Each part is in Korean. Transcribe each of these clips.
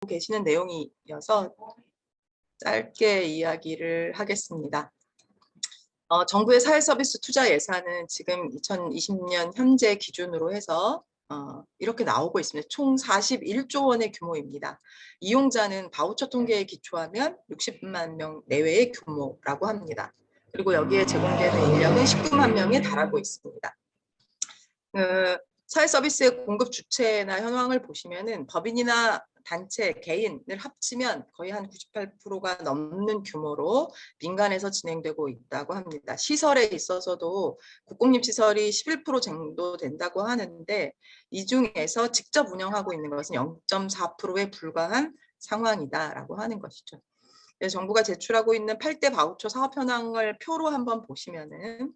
계시는 내용이어서 짧게 이야기를 하겠습니다. 정부의 사회서비스 투자 예산은 지금 2020년 현재 기준으로 해서 이렇게 나오고 있습니다. 총 41조 원의 규모입니다. 이용자는 바우처 통계에 기초하면 60만 명 내외의 규모라고 합니다. 그리고 여기에 제공되는 인력은 19만 명에 달하고 있습니다. 사회서비스의 공급 주체나 현황을 보시면은 법인이나 단체, 개인을 합치면 거의 한 98%가 넘는 규모로 민간에서 진행되고 있다고 합니다. 시설에 있어서도 국공립시설이 11% 정도 된다고 하는데 이 중에서 직접 운영하고 있는 것은 0.4%에 불과한 상황이다라고 하는 것이죠. 정부가 제출하고 있는 8대 바우처 사업 현황을 표로 한번 보시면은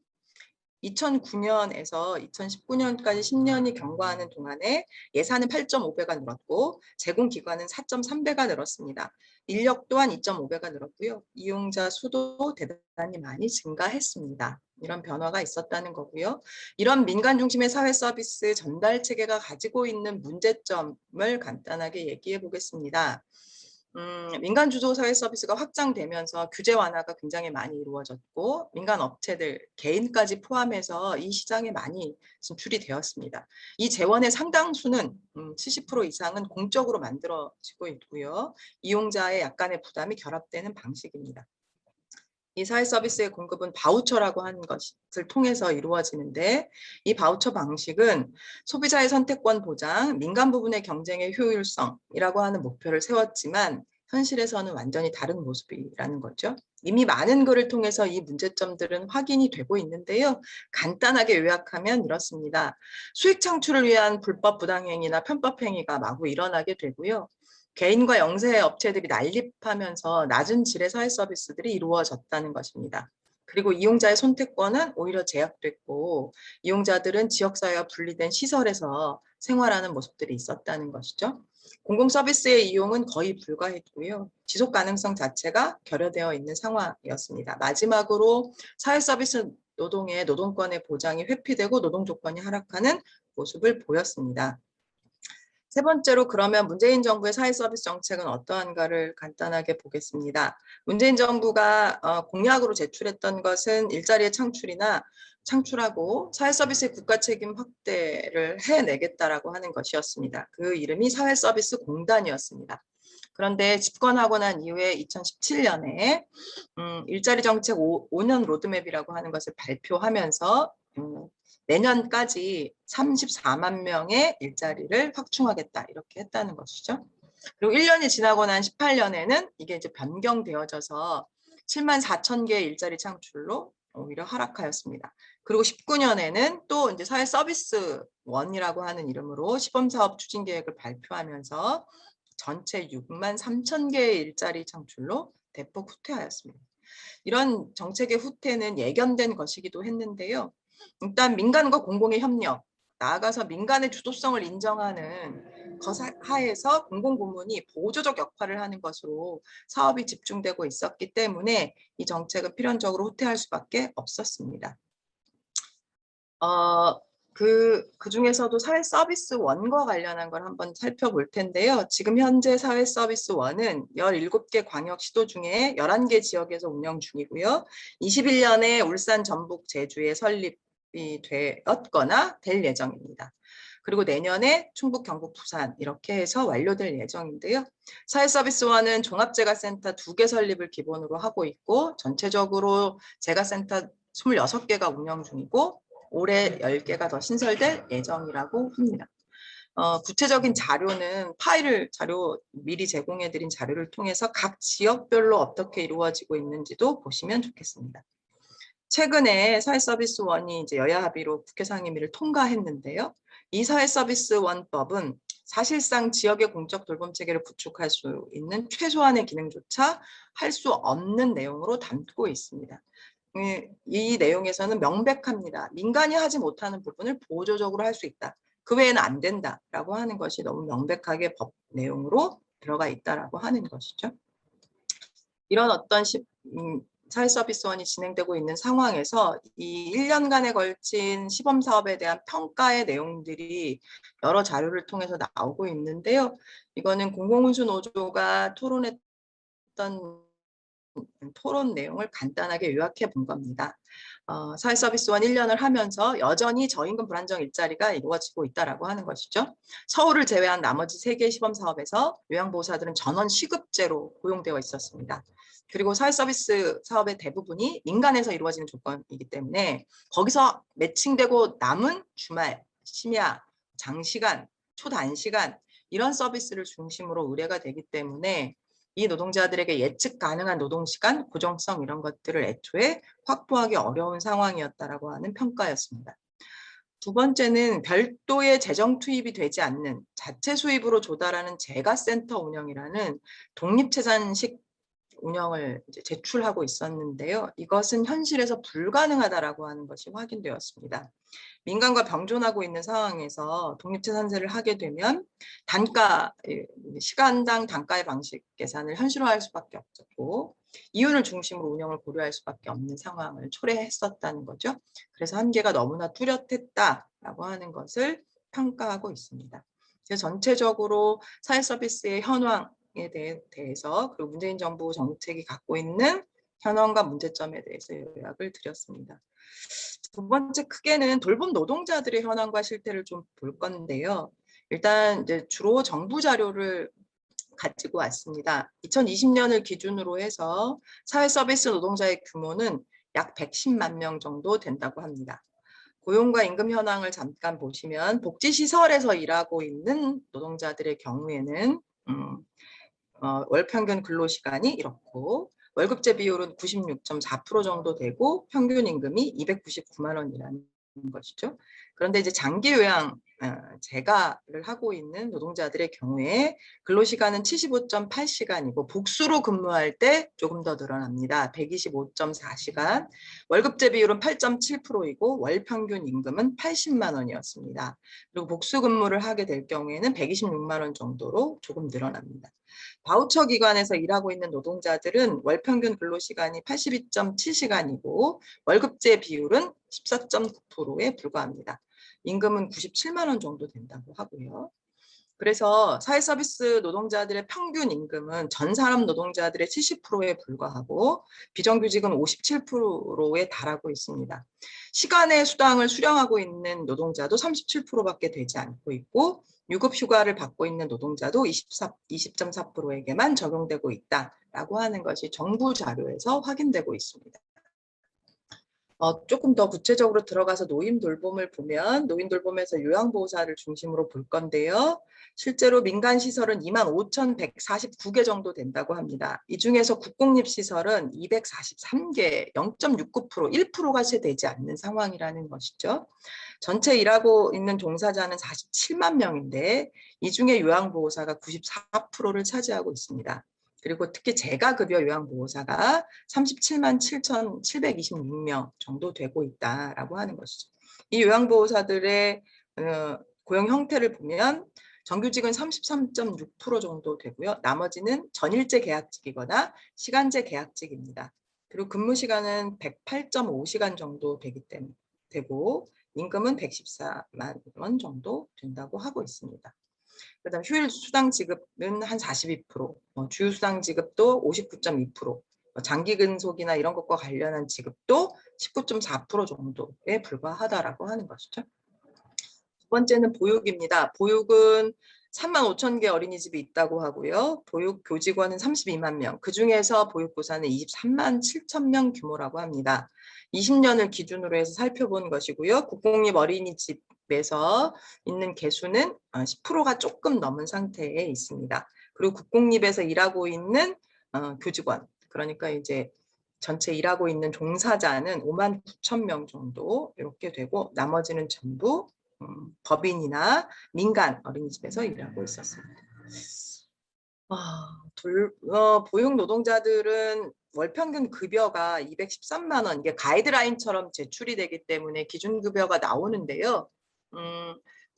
2009년에서 2019년까지 10년이 경과하는 동안에 예산은 8.5배가 늘었고 제공기관은 4.3배가 늘었습니다. 인력 또한 2.5배가 늘었고요. 이용자 수도 대단히 많이 증가했습니다. 이런 변화가 있었다는 거고요. 이런 민간 중심의 사회 서비스 전달 체계가 가지고 있는 문제점을 간단하게 얘기해 보겠습니다. 민간 주도 사회 서비스가 확장되면서 규제 완화가 굉장히 많이 이루어졌고 민간 업체들, 개인까지 포함해서 이 시장에 많이 진출이 되었습니다. 이 재원의 상당수는 70% 이상은 공적으로 만들어지고 있고요. 이용자의 약간의 부담이 결합되는 방식입니다. 이 사회 서비스의 공급은 바우처라고 하는 것을 통해서 이루어지는데 이 바우처 방식은 소비자의 선택권 보장, 민간 부분의 경쟁의 효율성이라고 하는 목표를 세웠지만 현실에서는 완전히 다른 모습이라는 거죠. 이미 많은 글을 통해서 이 문제점들은 확인이 되고 있는데요. 간단하게 요약하면 이렇습니다. 수익 창출을 위한 불법 부당행위나 편법행위가 마구 일어나게 되고요. 개인과 영세 업체들이 난립하면서 낮은 질의 사회 서비스들이 이루어졌다는 것입니다. 그리고 이용자의 선택권은 오히려 제약됐고 이용자들은 지역사회와 분리된 시설에서 생활하는 모습들이 있었다는 것이죠. 공공 서비스의 이용은 거의 불가했고요. 지속 가능성 자체가 결여되어 있는 상황이었습니다. 마지막으로 사회 서비스 노동의 노동권의 보장이 회피되고 노동 조건이 하락하는 모습을 보였습니다. 세 번째로 그러면 문재인 정부의 사회 서비스 정책은 어떠한가를 간단하게 보겠습니다. 문재인 정부가 공약으로 제출했던 것은 일자리의 창출하고 사회 서비스의 국가 책임 확대를 해내겠다라고 하는 것이었습니다. 그 이름이 사회 서비스 공단이었습니다. 그런데 집권하고 난 이후에 2017년에 일자리 정책 5년 로드맵이라고 하는 것을 발표하면서 내년까지 34만 명의 일자리를 확충하겠다 이렇게 했다는 것이죠. 그리고 1년이 지나고 난 18년에는 이게 이제 변경되어져서 7만 4천 개의 일자리 창출로 오히려 하락하였습니다. 그리고 19년에는 또 이제 사회 서비스 원이라고 하는 이름으로 시범사업 추진 계획을 발표하면서 전체 6만 3천 개의 일자리 창출로 대폭 후퇴하였습니다. 이런 정책의 후퇴는 예견된 것이기도 했는데요. 일단 민간과 공공의 협력, 나아가서 민간의 주도성을 인정하는 것 하에서 공공부문이 보조적 역할을 하는 것으로 사업이 집중되고 있었기 때문에 이 정책은 필연적으로 후퇴할 수밖에 없었습니다. 그 중에서도 사회 서비스 원과 관련한 걸 한번 살펴볼 텐데요. 지금 현재 사회 서비스 원은 17개 광역 시도 중에 11개 지역에서 운영 중이고요. 21년에 울산, 전북, 제주에 설립이 되었거나 될 예정입니다. 그리고 내년에 충북, 경북, 부산 이렇게 해서 완료될 예정인데요. 사회서비스원은 종합재가센터 2개 설립을 기본으로 하고 있고 전체적으로 재가센터 26개가 운영 중이고 올해 10개가 더 신설될 예정이라고 합니다. 구체적인 자료는 자료 미리 제공해드린 자료를 통해서 각 지역별로 어떻게 이루어지고 있는지도 보시면 좋겠습니다. 최근에 사회서비스원이 이제 여야 합의로 국회 상임위를 통과했는데요. 이 사회서비스원법은 사실상 지역의 공적 돌봄 체계를 구축할 수 있는 최소한의 기능조차 할 수 없는 내용으로 담고 있습니다. 이 내용에서는 명백합니다. 민간이 하지 못하는 부분을 보조적으로 할 수 있다. 그 외에는 안 된다라고 하는 것이 너무 명백하게 법 내용으로 들어가 있다라고 하는 것이죠. 이런 어떤 사회서비스원이 진행되고 있는 상황에서 이 1년간에 걸친 시범사업에 대한 평가의 내용들이 여러 자료를 통해서 나오고 있는데요. 이거는 공공운수노조가 토론했던 토론 내용을 간단하게 요약해 본 겁니다. 사회서비스원 1년을 하면서 여전히 저임금 불안정 일자리가 이루어지고 있다라고 하는 것이죠. 서울을 제외한 나머지 3개 시범사업에서 요양보호사들은 전원 시급제로 고용되어 있었습니다. 그리고 사회서비스 사업의 대부분이 민간에서 이루어지는 조건이기 때문에 거기서 매칭되고 남은 주말, 심야, 장시간, 초단시간 이런 서비스를 중심으로 의뢰가 되기 때문에 이 노동자들에게 예측 가능한 노동시간, 고정성 이런 것들을 애초에 확보하기 어려운 상황이었다라고 하는 평가였습니다. 두 번째는 별도의 재정 투입이 되지 않는 자체 수입으로 조달하는 재가센터 운영이라는 독립재산식 운영을 이제 제출하고 있었는데요. 이것은 현실에서 불가능하다라고 하는 것이 확인되었습니다. 민간과 병존하고 있는 상황에서 독립재산세를 하게 되면 단가, 시간당 단가의 방식 계산을 현실화할 수밖에 없었고 이윤을 중심으로 운영을 고려할 수밖에 없는 상황을 초래했었다는 거죠. 그래서 한계가 너무나 뚜렷했다라고 하는 것을 평가하고 있습니다. 그래서 전체적으로 사회서비스의 현황에 대해서 그리고 문재인 정부 정책이 갖고 있는 현황과 문제점에 대해서 요약을 드렸습니다. 두 번째 크게는 돌봄 노동자들의 현황과 실태를 좀 볼 건데요. 일단 이제 주로 정부 자료를 가지고 왔습니다. 2020년을 기준으로 해서 사회서비스 노동자의 규모는 약 110만 명 정도 된다고 합니다. 고용과 임금 현황을 잠깐 보시면 복지시설에서 일하고 있는 노동자들의 경우에는 월 평균 근로시간이 이렇고 월급제 비율은 96.4% 정도 되고 평균 임금이 299만 원이라는 것이죠. 그런데 이제 장기 요양 재가를 하고 있는 노동자들의 경우에 근로시간은 75.8시간이고 복수로 근무할 때 조금 더 늘어납니다. 125.4시간. 월급제 비율은 8.7%이고 월 평균 임금은 80만 원이었습니다. 그리고 복수 근무를 하게 될 경우에는 126만 원 정도로 조금 늘어납니다. 바우처 기관에서 일하고 있는 노동자들은 월 평균 근로시간이 82.7시간이고 월급제 비율은 14.9%에 불과합니다. 임금은 97만 원 정도 된다고 하고요. 그래서 사회서비스 노동자들의 평균 임금은 전 산업 노동자들의 70%에 불과하고 비정규직은 57%에 달하고 있습니다. 시간의 수당을 수령하고 있는 노동자도 37%밖에 되지 않고 있고 유급 휴가를 받고 있는 노동자도 20.4%에게만 적용되고 있다라고 하는 것이 정부 자료에서 확인되고 있습니다. 조금 더 구체적으로 들어가서 노인 돌봄을 보면 노인 돌봄에서 요양보호사를 중심으로 볼 건데요. 실제로 민간 시설은 25,149개 정도 된다고 합니다. 이 중에서 국공립시설은 243개, 0.69%, 1%가 채 되지 않는 상황이라는 것이죠. 전체 일하고 있는 종사자는 47만 명인데 이 중에 요양보호사가 94%를 차지하고 있습니다. 그리고 특히 재가급여 요양보호사가 37만 7,726명 정도 되고 있다라고 하는 것이죠. 이 요양보호사들의 고용 형태를 보면 정규직은 33.6% 정도 되고요. 나머지는 전일제 계약직이거나 시간제 계약직입니다. 그리고 근무 시간은 108.5시간 정도 되고 임금은 114만 원 정도 된다고 하고 있습니다. 그다음 휴일 수당 지급은 한 42%, 주휴 수당 지급도 59.2%, 장기 근속이나 이런 것과 관련한 지급도 19.4% 정도에 불과하다라고 하는 것이죠. 두 번째는 보육입니다. 보육은 3만 5천 개 어린이집이 있다고 하고요. 보육 교직원은 32만 명, 그중에서 보육교사는 23만 7천 명 규모라고 합니다. 20년을 기준으로 해서 살펴본 것이고요. 국공립 어린이집에서 있는 개수는 10%가 조금 넘은 상태에 있습니다. 그리고 국공립에서 일하고 있는 교직원, 그러니까 이제 전체 일하고 있는 종사자는 5만 9천 명 정도 이렇게 되고 나머지는 전부 법인이나 민간 어린이집에서 일하고 있었습니다. 보육 노동자들은 월 평균 급여가 213만 원, 이게 가이드라인처럼 제출이 되기 때문에 기준급여가 나오는데요.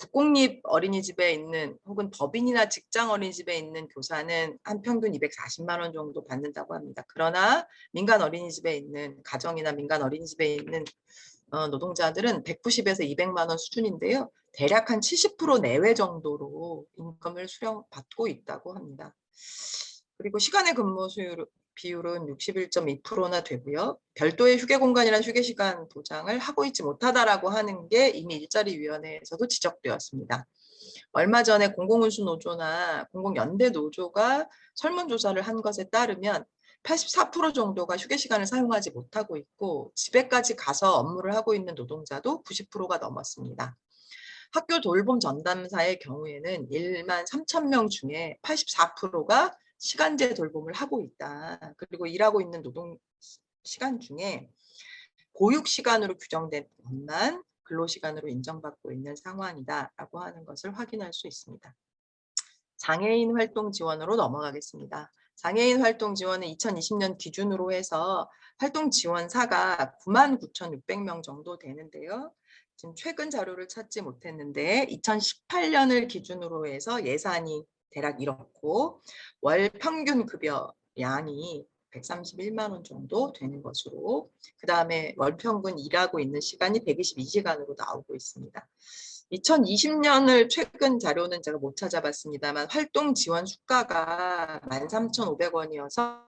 국공립 어린이집에 있는 혹은 법인이나 직장 어린이집에 있는 교사는 한 평균 240만 원 정도 받는다고 합니다. 그러나 민간 어린이집에 있는 가정이나 민간 어린이집에 있는 노동자들은 190에서 200만 원 수준인데요. 대략 한 70% 내외 정도로 임금을 수령받고 있다고 합니다. 그리고 시간의 근무 비율은 61.2%나 되고요. 별도의 휴게 공간이나 휴게 시간 보장을 하고 있지 못하다라고 하는 게 이미 일자리위원회에서도 지적되었습니다. 얼마 전에 공공운수노조나 공공연대노조가 설문조사를 한 것에 따르면 84% 정도가 휴게 시간을 사용하지 못하고 있고 집에까지 가서 업무를 하고 있는 노동자도 90%가 넘었습니다. 학교 돌봄 전담사의 경우에는 1만 3천 명 중에 84%가 시간제 돌봄을 하고 있다. 그리고 일하고 있는 노동 시간 중에 보육 시간으로 규정된 것만 근로시간으로 인정받고 있는 상황이다라고 하는 것을 확인할 수 있습니다. 장애인 활동 지원으로 넘어가겠습니다. 장애인 활동 지원은 2020년 기준으로 해서 활동 지원사가 99,600명 정도 되는데요. 지금 최근 자료를 찾지 못했는데 2018년을 기준으로 해서 예산이 대략 이렇고 월 평균 급여 양이 131만 원 정도 되는 것으로, 그 다음에 월 평균 일하고 있는 시간이 122시간으로 나오고 있습니다. 2020년을 최근 자료는 제가 못 찾아봤습니다만 활동 지원 수가가 13,500원이어서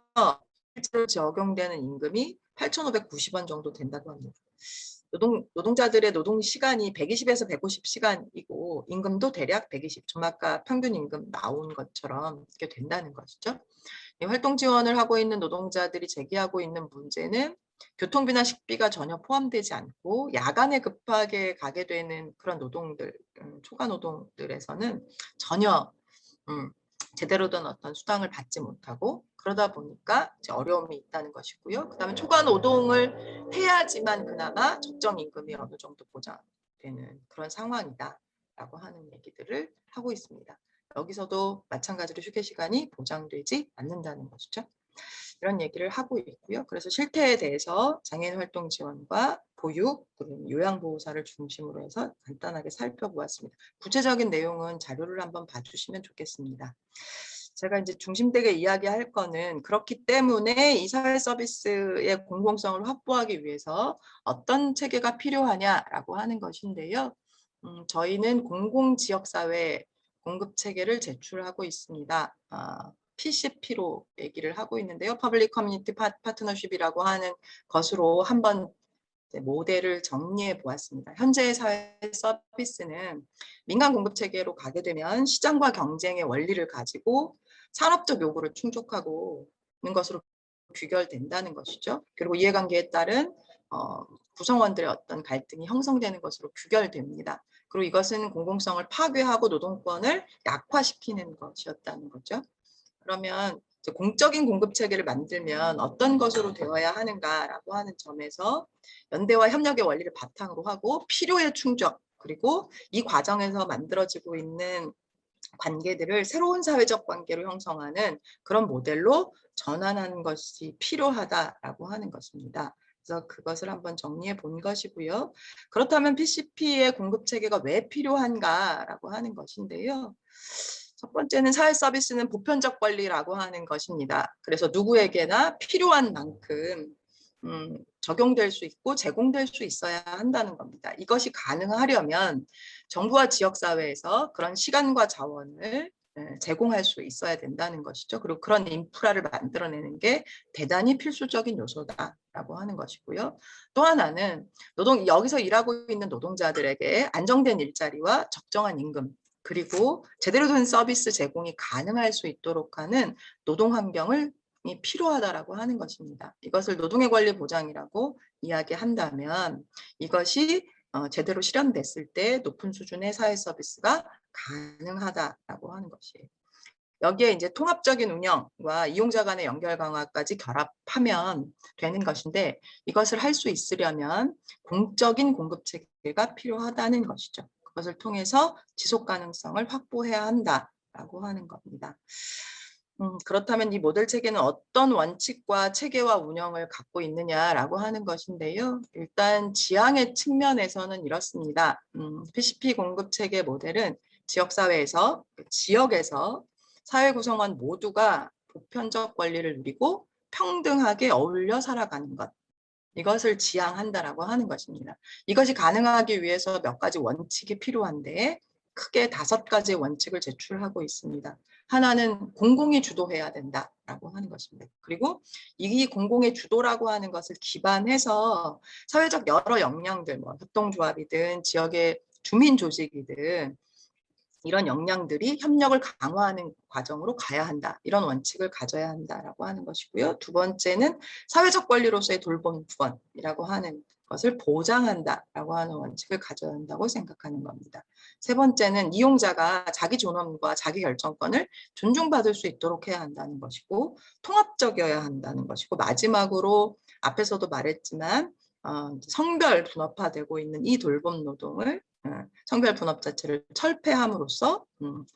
실제로 적용되는 임금이 8,590원 정도 된다고 합니다. 노동자들의 노동 시간이 120에서 150시간이고 임금도 대략 120, 좀 아까 평균 임금 나온 것처럼 이렇게 된다는 것이죠. 활동 지원을 하고 있는 노동자들이 제기하고 있는 문제는 교통비나 식비가 전혀 포함되지 않고 야간에 급하게 가게 되는 그런 노동들, 초과 노동들에서는 전혀 제대로 된 어떤 수당을 받지 못하고 그러다 보니까 이제 어려움이 있다는 것이고요. 그다음에 초과 노동을 해야지만 그나마 적정 임금이 어느 정도 보장되는 그런 상황이다라고 하는 얘기들을 하고 있습니다. 여기서도 마찬가지로 휴게 시간이 보장되지 않는다는 것이죠. 이런 얘기를 하고 있고요. 그래서 실태에 대해서 장애인 활동 지원과 보육, 요양보호사를 중심으로 해서 간단하게 살펴보았습니다. 구체적인 내용은 자료를 한번 봐주시면 좋겠습니다. 제가 이제 중심되게 이야기할 거는 그렇기 때문에 이 사회 서비스의 공공성을 확보하기 위해서 어떤 체계가 필요하냐라고 하는 것인데요. 저희는 공공지역사회 공급체계를 제출하고 있습니다. PCP로 얘기를 하고 있는데요. 퍼블릭 커뮤니티 파트너십이라고 하는 것으로 한번 모델을 정리해 보았습니다. 현재의 사회 서비스는 민간 공급 체계로 가게 되면 시장과 경쟁의 원리를 가지고 산업적 요구를 충족하고 있는 것으로 귀결된다는 것이죠. 그리고 이해관계에 따른 구성원들의 어떤 갈등이 형성되는 것으로 귀결됩니다. 그리고 이것은 공공성을 파괴하고 노동권을 약화시키는 것이었다는 거죠. 그러면 공적인 공급 체계를 만들면 어떤 것으로 되어야 하는가라고 하는 점에서 연대와 협력의 원리를 바탕으로 하고 필요의 충족, 그리고 이 과정에서 만들어지고 있는 관계들을 새로운 사회적 관계로 형성하는 그런 모델로 전환하는 것이 필요하다라고 하는 것입니다. 그래서 그것을 한번 정리해 본 것이고요. 그렇다면 PCP의 공급 체계가 왜 필요한가라고 하는 것인데요. 첫 번째는 사회 서비스는 보편적 권리라고 하는 것입니다. 그래서 누구에게나 필요한 만큼 적용될 수 있고 제공될 수 있어야 한다는 겁니다. 이것이 가능하려면 정부와 지역사회에서 그런 시간과 자원을 제공할 수 있어야 된다는 것이죠. 그리고 그런 인프라를 만들어내는 게 대단히 필수적인 요소다라고 하는 것이고요. 또 하나는 여기서 일하고 있는 노동자들에게 안정된 일자리와 적정한 임금, 그리고 제대로 된 서비스 제공이 가능할 수 있도록 하는 노동 환경을 필요하다라고 하는 것입니다. 이것을 노동의 권리 보장이라고 이야기한다면 이것이 제대로 실현됐을 때 높은 수준의 사회 서비스가 가능하다라고 하는 것이에요. 여기에 이제 통합적인 운영과 이용자 간의 연결 강화까지 결합하면 되는 것인데 이것을 할 수 있으려면 공적인 공급 체계가 필요하다는 것이죠. 그것을 통해서 지속 가능성을 확보해야 한다라고 하는 겁니다. 그렇다면 이 모델 체계는 어떤 원칙과 체계와 운영을 갖고 있느냐라고 하는 것인데요. 일단 지향의 측면에서는 이렇습니다. PCP 공급 체계 모델은 지역사회에서, 지역에서 사회 구성원 모두가 보편적 권리를 누리고 평등하게 어울려 살아가는 것. 이것을 지향한다라고 하는 것입니다. 이것이 가능하기 위해서 몇 가지 원칙이 필요한데 크게 5가지의 원칙을 제출하고 있습니다. 하나는 공공이 주도해야 된다라고 하는 것입니다. 그리고 이 공공의 주도라고 하는 것을 기반해서 사회적 여러 역량들, 뭐 협동조합이든 지역의 주민 조직이든 이런 역량들이 협력을 강화하는 과정으로 가야 한다. 이런 원칙을 가져야 한다라고 하는 것이고요. 두 번째는 사회적 권리로서의 돌봄 구원이라고 하는 것을 보장한다라고 하는 원칙을 가져야 한다고 생각하는 겁니다. 세 번째는 이용자가 자기 존엄과 자기 결정권을 존중받을 수 있도록 해야 한다는 것이고 통합적이어야 한다는 것이고 마지막으로 앞에서도 말했지만 성별 분업화되고 있는 이 돌봄 노동을 성별 분업 자체를 철폐함으로써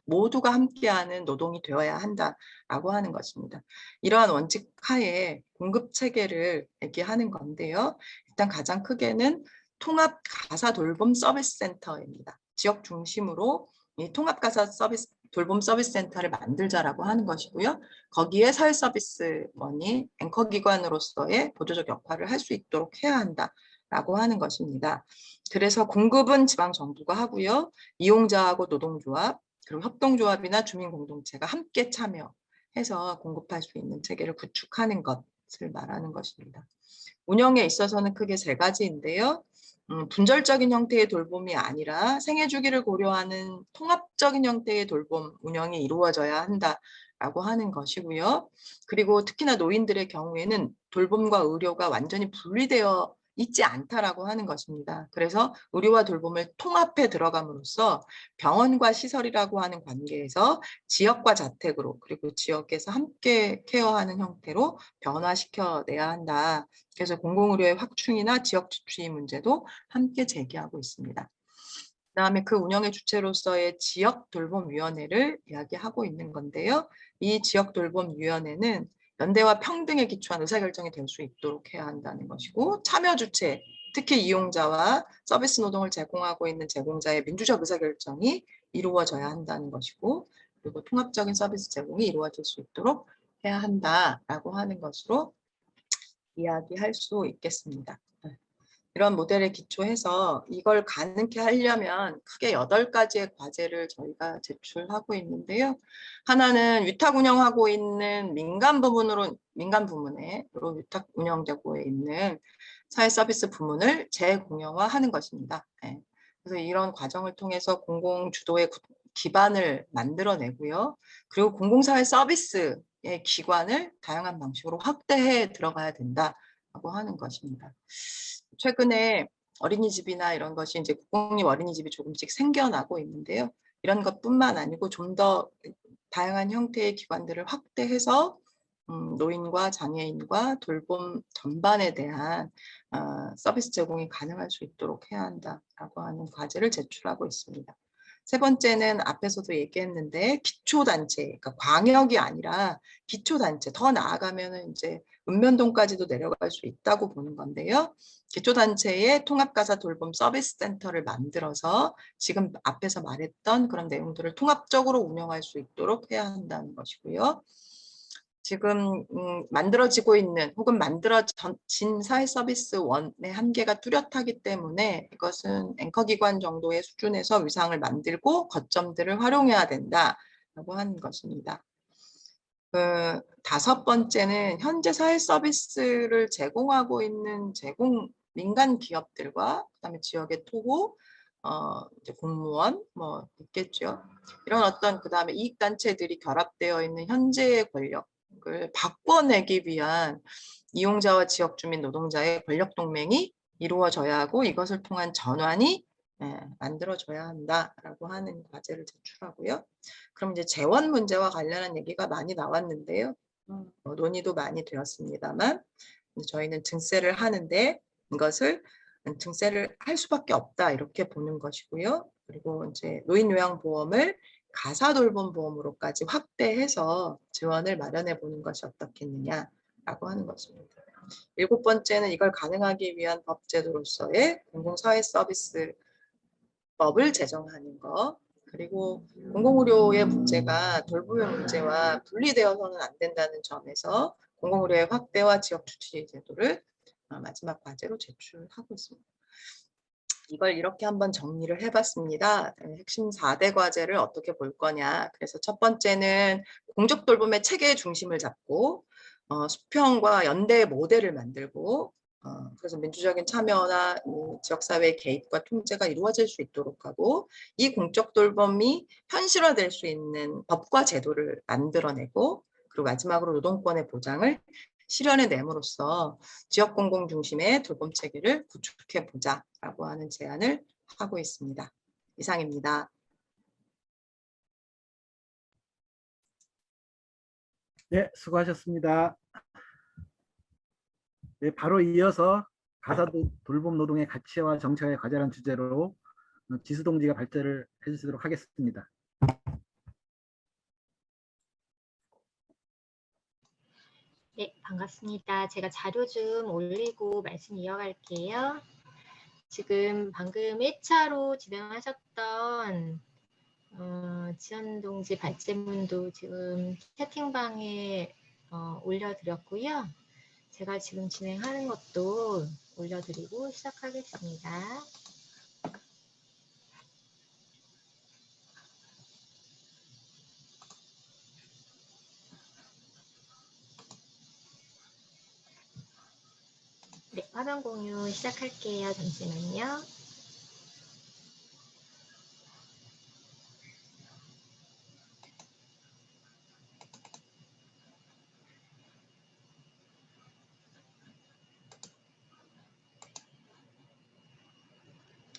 모두가 함께하는 노동이 되어야 한다라고 하는 것입니다. 이러한 원칙 하에 공급 체계를 얘기하는 건데요. 일단 가장 크게는 통합 가사 돌봄 서비스 센터입니다. 지역 중심으로 이 통합 가사 서비스 돌봄 서비스 센터를 만들자라고 하는 것이고요. 거기에 사회 서비스원이 앵커 기관으로서의 보조적 역할을 할 수 있도록 해야 한다라고 하는 것입니다. 그래서 공급은 지방 정부가 하고요. 이용자하고 노동조합, 그리고 협동조합이나 주민공동체가 함께 참여해서 공급할 수 있는 체계를 구축하는 것을 말하는 것입니다. 운영에 있어서는 크게 3가지인데요. 분절적인 형태의 돌봄이 아니라 생애 주기를 고려하는 통합적인 형태의 돌봄 운영이 이루어져야 한다라고 하는 것이고요. 그리고 특히나 노인들의 경우에는 돌봄과 의료가 완전히 분리되어 있지 않다라고 하는 것입니다. 그래서 의료와 돌봄을 통합해 들어감으로써 병원과 시설이라고 하는 관계에서 지역과 자택으로 그리고 지역에서 함께 케어하는 형태로 변화시켜내야 한다. 그래서 공공의료의 확충이나 지역 주주의 문제도 함께 제기하고 있습니다. 그다음에 그 운영의 주체로서의 지역돌봄위원회를 이야기하고 있는 건데요. 이 지역돌봄위원회는 연대와 평등에 기초한 의사결정이 될 수 있도록 해야 한다는 것이고 참여 주체, 특히 이용자와 서비스 노동을 제공하고 있는 제공자의 민주적 의사결정이 이루어져야 한다는 것이고 그리고 통합적인 서비스 제공이 이루어질 수 있도록 해야 한다라고 하는 것으로 이야기할 수 있겠습니다. 이런 모델에 기초해서 이걸 가능케 하려면 크게 8가지의 과제를 저희가 제출하고 있는데요. 하나는 위탁 운영하고 있는 민간 부문에 위탁 운영되고 있는 사회 서비스 부문을 재공영화하는 것입니다. 그래서 이런 과정을 통해서 공공 주도의 기반을 만들어내고요. 그리고 공공사회 서비스의 기관을 다양한 방식으로 확대해 들어가야 된다라고 하는 것입니다. 최근에 어린이집이나 이런 것이 이제 국공립 어린이집이 조금씩 생겨나고 있는데요. 이런 것뿐만 아니고 좀 더 다양한 형태의 기관들을 확대해서 노인과 장애인과 돌봄 전반에 대한 서비스 제공이 가능할 수 있도록 해야 한다라고 하는 과제를 제출하고 있습니다. 세 번째는 앞에서도 얘기했는데 기초단체, 그러니까 광역이 아니라 기초단체, 더 나아가면은 이제 읍면동까지도 내려갈 수 있다고 보는 건데요. 기초단체의 통합가사 돌봄 서비스 센터를 만들어서 지금 앞에서 말했던 그런 내용들을 통합적으로 운영할 수 있도록 해야 한다는 것이고요. 지금 만들어지고 있는 혹은 만들어진 사회 서비스원의 한계가 뚜렷하기 때문에 이것은 앵커 기관 정도의 수준에서 위상을 만들고 거점들을 활용해야 된다라고 하는 것입니다. 5번째는 현재 사회 서비스를 제공하고 있는 민간 기업들과 그다음에 지역의 토호, 이제 공무원 뭐 있겠죠. 이런 어떤 그다음에 이익단체들이 결합되어 있는 현재의 권력을 바꿔내기 위한 이용자와 지역 주민 노동자의 권력 동맹이 이루어져야 하고 이것을 통한 전환이 만들어져야 한다라고 하는 과제를 제출하고요. 그럼 이제 재원 문제와 관련한 얘기가 많이 나왔는데요. 논의도 많이 되었습니다만 저희는 증세를 하는데 이것을 증세를 할 수밖에 없다 이렇게 보는 것이고요. 그리고 이제 노인요양보험을 가사 돌봄 보험으로까지 확대해서 지원을 마련해 보는 것이 어떻겠느냐라고 하는 것입니다. 7번째는 이걸 가능하기 위한 법 제도로서의 공공사회 서비스법을 제정하는 것. 그리고 공공의료의 문제가 돌봄의 문제와 분리되어서는 안 된다는 점에서 공공의료의 확대와 지역 주치 제도를 마지막 과제로 제출하고 있습니다. 이걸 이렇게 한번 정리를 해봤습니다. 핵심 4대 과제를 어떻게 볼 거냐. 그래서 첫 번째는 공적 돌봄의 체계의 중심을 잡고 수평과 연대 모델을 만들고 그래서 민주적인 참여나 지역사회의 개입과 통제가 이루어질 수 있도록 하고 이 공적 돌봄이 현실화될 수 있는 법과 제도를 만들어내고 그리고 마지막으로 노동권의 보장을 실현해 내므로써 지역 공공 중심의 돌봄 체계를 구축해 보자라고 하는 제안을 하고 있습니다. 이상입니다. 네, 수고하셨습니다. 네, 바로 이어서 가사 돌봄 노동의 가치와 정책의 과제라는 주제로 지수동지가 발제를 해주시도록 하겠습니다. 네, 반갑습니다. 제가 자료 좀 올리고 말씀 이어갈게요. 지금 방금 1차로 진행하셨던 지연동지 발제문도 지금 채팅방에 올려드렸고요. 제가 지금 진행하는 것도 올려드리고 시작하겠습니다. 네, 화면 공유 시작할게요. 잠시만요.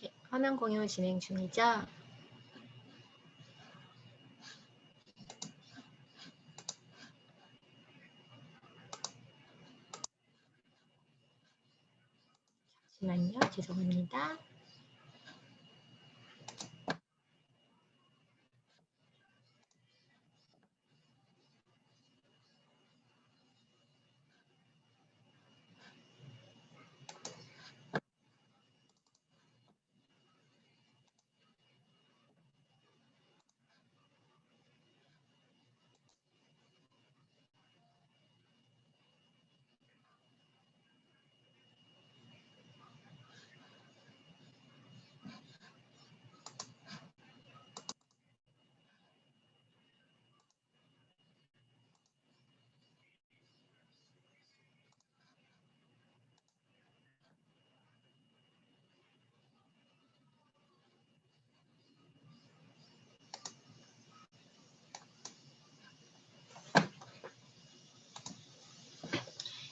네, 화면 공유 진행 중이죠. 잠시만요. 죄송합니다.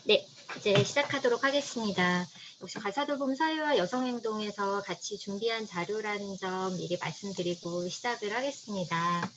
네, 이제 시작하도록 하겠습니다. 역시 가사돌봄 사회와 여성행동에서 같이 준비한 자료라는 점 미리 말씀드리고 시작을 하겠습니다.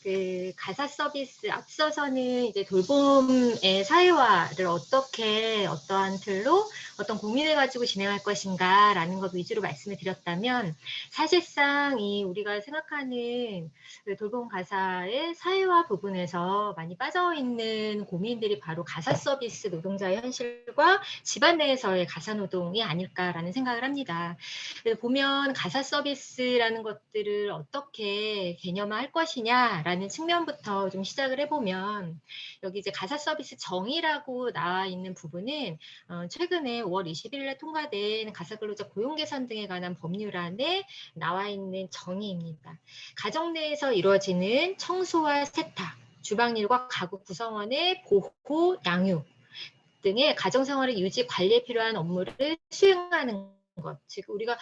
그 가사 서비스 앞서서는 이제 돌봄의 사회화를 어떻게 어떠한 틀로 어떤 고민을 가지고 진행할 것인가라는 것 위주로 말씀을 드렸다면 사실상 이 우리가 생각하는 그 돌봄 가사의 사회화 부분에서 많이 빠져 있는 고민들이 바로 가사 서비스 노동자의 현실과 집안 내에서의 가사 노동이 아닐까라는 생각을 합니다. 그래서 보면 가사 서비스라는 것들을 어떻게 개념화할 것이냐라는 측면부터 좀 시작을 해보면 여기 이제 가사 서비스 정의라고 나와 있는 부분은 최근에 5월 20일에 통과된 가사근로자 고용 개선 등에 관한 법률안에 나와 있는 정의입니다. 가정 내에서 이루어지는 청소와 세탁, 주방일과 가구 구성원의 보호, 양육 등의 가정생활의 유지 관리에 필요한 업무를 수행하는 것. 즉 우리가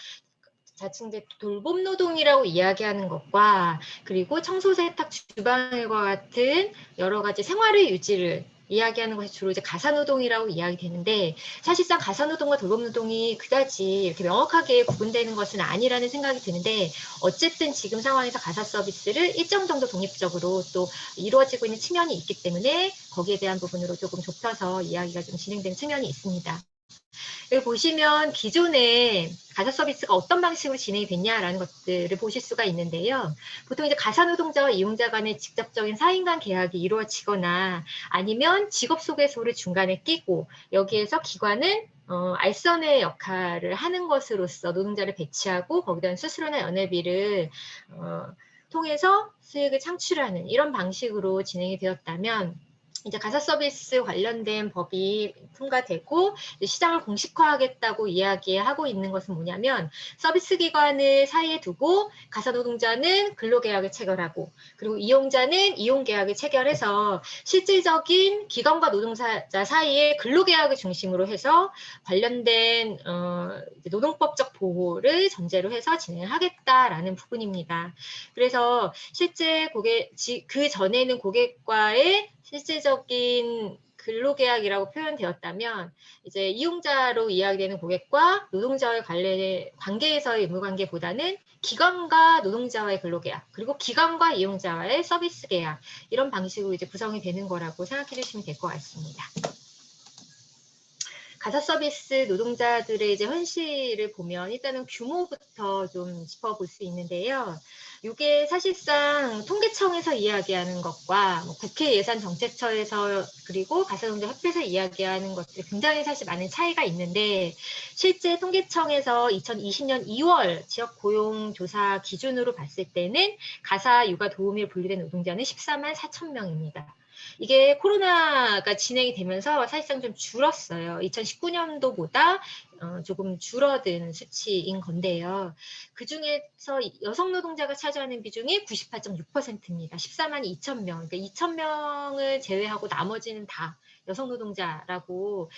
자칭 돌봄 노동이라고 이야기하는 것과 그리고 청소, 세탁, 주방일과 같은 여러 가지 생활의 유지를 이야기하는 것이 주로 이제 가사노동이라고 이야기되는데 사실상 가사노동과 돌봄노동이 그다지 이렇게 명확하게 구분되는 것은 아니라는 생각이 드는데 어쨌든 지금 상황에서 가사 서비스를 일정 정도 독립적으로 또 이루어지고 있는 측면이 있기 때문에 거기에 대한 부분으로 조금 좁혀서 이야기가 좀 진행되는 측면이 있습니다. 여기 보시면 기존에 가사 서비스가 어떤 방식으로 진행이 됐냐라는 것들을 보실 수가 있는데요. 보통 이제 가사 노동자와 이용자 간의 직접적인 사인 간 계약이 이루어지거나 아니면 직업 소개서를 중간에 끼고 여기에서 기관은 알선의 역할을 하는 것으로서 노동자를 배치하고 거기다 수수료나 연회비를 통해서 수익을 창출하는 이런 방식으로 진행이 되었다면 이제 가사 서비스 관련된 법이 통과되고 시장을 공식화하겠다고 이야기하고 있는 것은 뭐냐면 서비스 기관을 사이에 두고 가사 노동자는 근로계약을 체결하고 그리고 이용자는 이용계약을 체결해서 실질적인 기관과 노동자 사이에 근로계약을 중심으로 해서 관련된 노동법적 보호를 전제로 해서 진행하겠다라는 부분입니다. 그래서 실제 그 전에는 고객과의 실질적인 근로계약이라고 표현되었다면 이제 이용자로 이야기되는 고객과 노동자와의 관계에서의 의무관계보다는 기관과 노동자와의 근로계약 그리고 기관과 이용자와의 서비스 계약 이런 방식으로 이제 구성이 되는 거라고 생각해 주시면 될 것 같습니다. 가사 서비스 노동자들의 이제 현실을 보면 일단은 규모부터 좀 짚어볼 수 있는데요. 이게 사실상 통계청에서 이야기하는 것과 국회 예산정책처에서 그리고 가사노동자협회에서 이야기하는 것들이 굉장히 사실 많은 차이가 있는데 실제 통계청에서 2020년 2월 지역 고용조사 기준으로 봤을 때는 가사 육아 도우미로 분류된 노동자는 14만 4천 명입니다. 이게 코로나가 진행이 되면서 사실상 좀 줄었어요. 2019년도보다 조금 줄어든 수치인 건데요. 그중에서 여성 노동자가 차지하는 비중이 98.6%입니다. 14만 2천 명. 그러니까 2천 명을 제외하고 나머지는 다 여성 노동자라고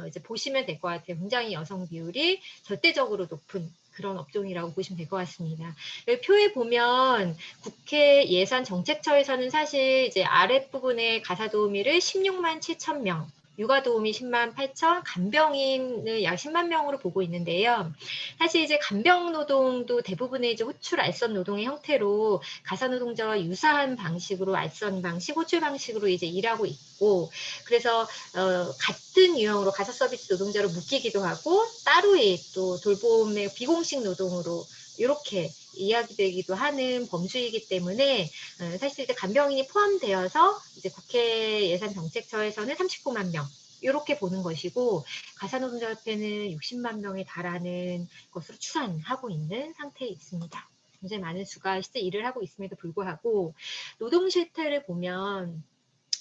이제 보시면 될 것 같아요. 굉장히 여성 비율이 절대적으로 높은 그런 업종이라고 보시면 될 것 같습니다. 여기 표에 보면 국회 예산정책처에서는 사실 이제 아랫부분에 가사도우미를 16만 7천 명, 육아도우미 10만 8천, 간병인을 약 10만 명으로 보고 있는데요. 사실 이제 간병 노동도 대부분의 이제 호출 알선 노동의 형태로 가사 노동자와 유사한 방식으로 알선 방식, 호출 방식으로 이제 일하고 있고, 그래서 같은 유형으로 가사 서비스 노동자로 묶이기도 하고 따로의 또 돌봄의 비공식 노동으로 이렇게 이야기되기도 하는 범주이기 때문에 사실 이제 간병인이 포함되어서 이제 국회 예산정책처에서는 39만 명 이렇게 보는 것이고 가사노동자협회는 60만 명에 달하는 것으로 추산하고 있는 상태에 있습니다. 굉장히 많은 수가 실제 일을 하고 있음에도 불구하고 노동 실태를 보면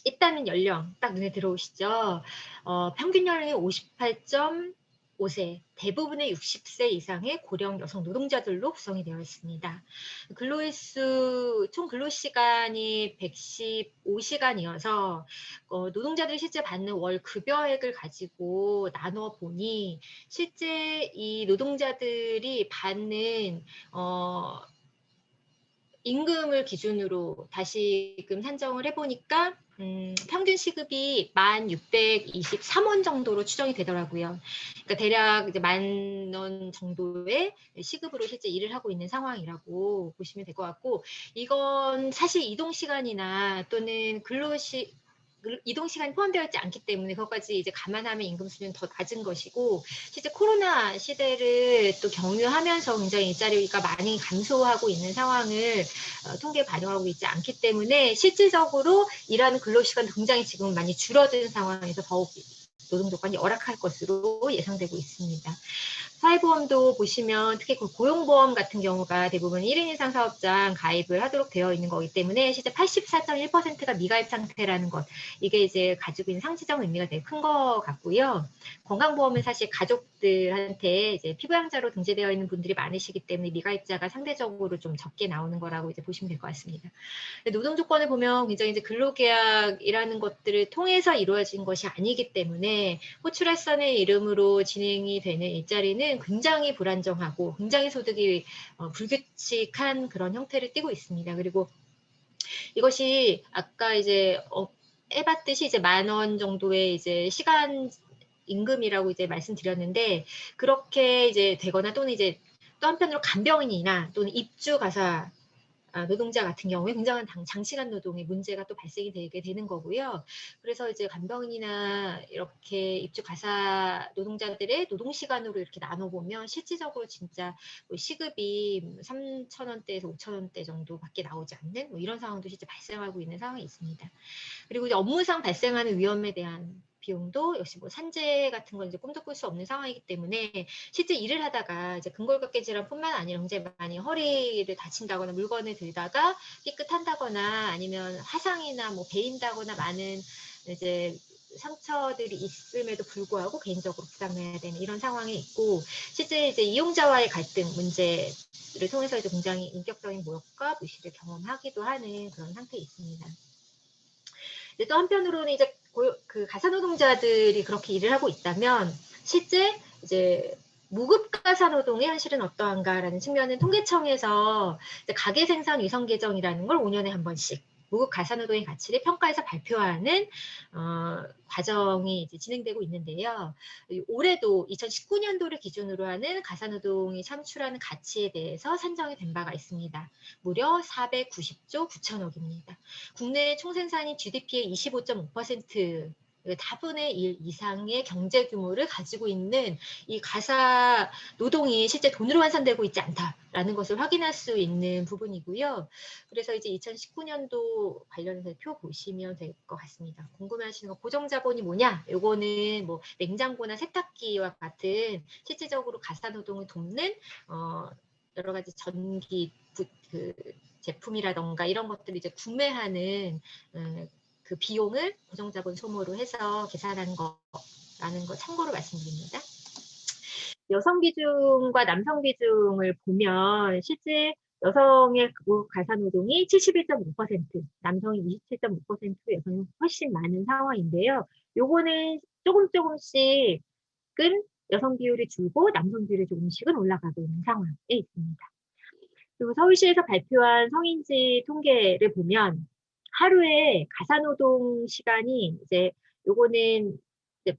일단은 연령 딱 눈에 들어오시죠. 평균 연령이 58.5세, 대부분의 60세 이상의 고령 여성 노동자들로 구성이 되어 있습니다. 근로일수, 총 근로시간이 115시간이어서 노동자들이 실제 받는 월 급여액을 가지고 나눠 보니 실제 이 노동자들이 받는 임금을 기준으로 다시금 산정을 해보니까 평균 시급이 1,623원 정도로 추정이 되더라고요. 그러니까 대략 이제 10,000원 정도의 시급으로 실제 일을 하고 있는 상황이라고 보시면 될 것 같고, 이건 사실 이동 시간이나 또는 이동 시간이 포함되어 있지 않기 때문에 그것까지 이제 감안하면 임금 수준은 더 낮은 것이고, 실제 코로나 시대를 또 경유하면서 굉장히 일자리가 많이 감소하고 있는 상황을 통계에 반영하고 있지 않기 때문에 실질적으로 일하는 근로시간도 굉장히 지금 많이 줄어든 상황에서 더욱 노동 조건이 열악할 것으로 예상되고 있습니다. 사회보험도 보시면 특히 그 고용보험 같은 경우가 대부분 1인 이상 사업장 가입을 하도록 되어 있는 거기 때문에 실제 84.1%가 미가입 상태라는 것, 이게 이제 가지고 있는 상시적 의미가 되게 큰 것 같고요. 건강보험은 사실 가족들한테 이제 피부양자로 등재되어 있는 분들이 많으시기 때문에 미가입자가 상대적으로 좀 적게 나오는 거라고 이제 보시면 될 것 같습니다. 노동 조건을 보면 굉장히 이제 근로계약이라는 것들을 통해서 이루어진 것이 아니기 때문에 호출알선의 이름으로 진행이 되는 일자리는 굉장히 불안정하고 굉장히 소득이 불규칙한 그런 형태를 띠고 있습니다. 그리고 이것이 아까 이제 해봤듯이 이제 10,000원 정도의 이제 시간 임금이라고 이제 말씀드렸는데, 그렇게 이제 되거나 또는 이제 또 한편으로 간병인이나 또는 입주 가사 노동자 같은 경우에 굉장한 장시간 노동의 문제가 또 발생이 되게 되는 거고요. 그래서 이제 간병인이나 이렇게 입주 가사 노동자들의 노동 시간으로 이렇게 나눠보면 실질적으로 진짜 뭐 시급이 3,000원대에서 5,000원대 정도밖에 나오지 않는 뭐 이런 상황도 실제 발생하고 있는 상황이 있습니다. 그리고 이제 업무상 발생하는 위험에 대한 비용도 역시 뭐 산재 같은 건 이제 꿈도 꿀 수 없는 상황이기 때문에 실제 일을 하다가 이제 근골격계 질환뿐만 아니라 굉장히 많이 허리를 다친다거나 물건을 들다가 삐끗한다거나 아니면 화상이나 뭐 베인다거나 많은 이제 상처들이 있음에도 불구하고 개인적으로 부담해야 되는 이런 상황에 있고 실제 이제 이용자와의 갈등 문제를 통해서 이제 굉장히 인격적인 모욕과 무시를 경험하기도 하는 그런 상태에 있습니다. 또 한편으로는 이제 그 가사노동자들이 그렇게 일을 하고 있다면 실제 이제 무급 가사노동의 현실은 어떠한가라는 측면은 통계청에서 가계 생산 위성 계정이라는 걸 5년에 한 번씩 무급 가사노동의 가치를 평가해서 발표하는 과정이 이제 진행되고 있는데요. 올해도 2019년도를 기준으로 하는 가사노동이 창출하는 가치에 대해서 산정이 된 바가 있습니다. 무려 490조 9천억입니다. 국내 총생산인 GDP의 25.5% 4분의 1 이상의 경제 규모를 가지고 있는 이 가사 노동이 실제 돈으로 환산되고 있지 않다라는 것을 확인할 수 있는 부분이고요. 그래서 이제 2019년도 관련해서 표 보시면 될 것 같습니다. 궁금해하시는 거 고정자본이 뭐냐? 요거는 뭐 냉장고나 세탁기와 같은 실질적으로 가사 노동을 돕는 여러 가지 전기 그 제품이라던가 이런 것들을 이제 구매하는 그 비용을 고정자본 소모로 해서 계산하는 거라는 거 참고로 말씀드립니다. 여성 비중과 남성 비중을 보면 실제 여성의 가사 노동이 71.5%, 남성이 27.5%, 여성이 훨씬 많은 상황인데요. 요거는 조금씩은 여성 비율이 줄고 남성 비율이 조금씩은 올라가고 있는 상황에 있습니다. 그리고 서울시에서 발표한 성인지 통계를 보면 하루에 가사노동 시간이 이제 요거는 이제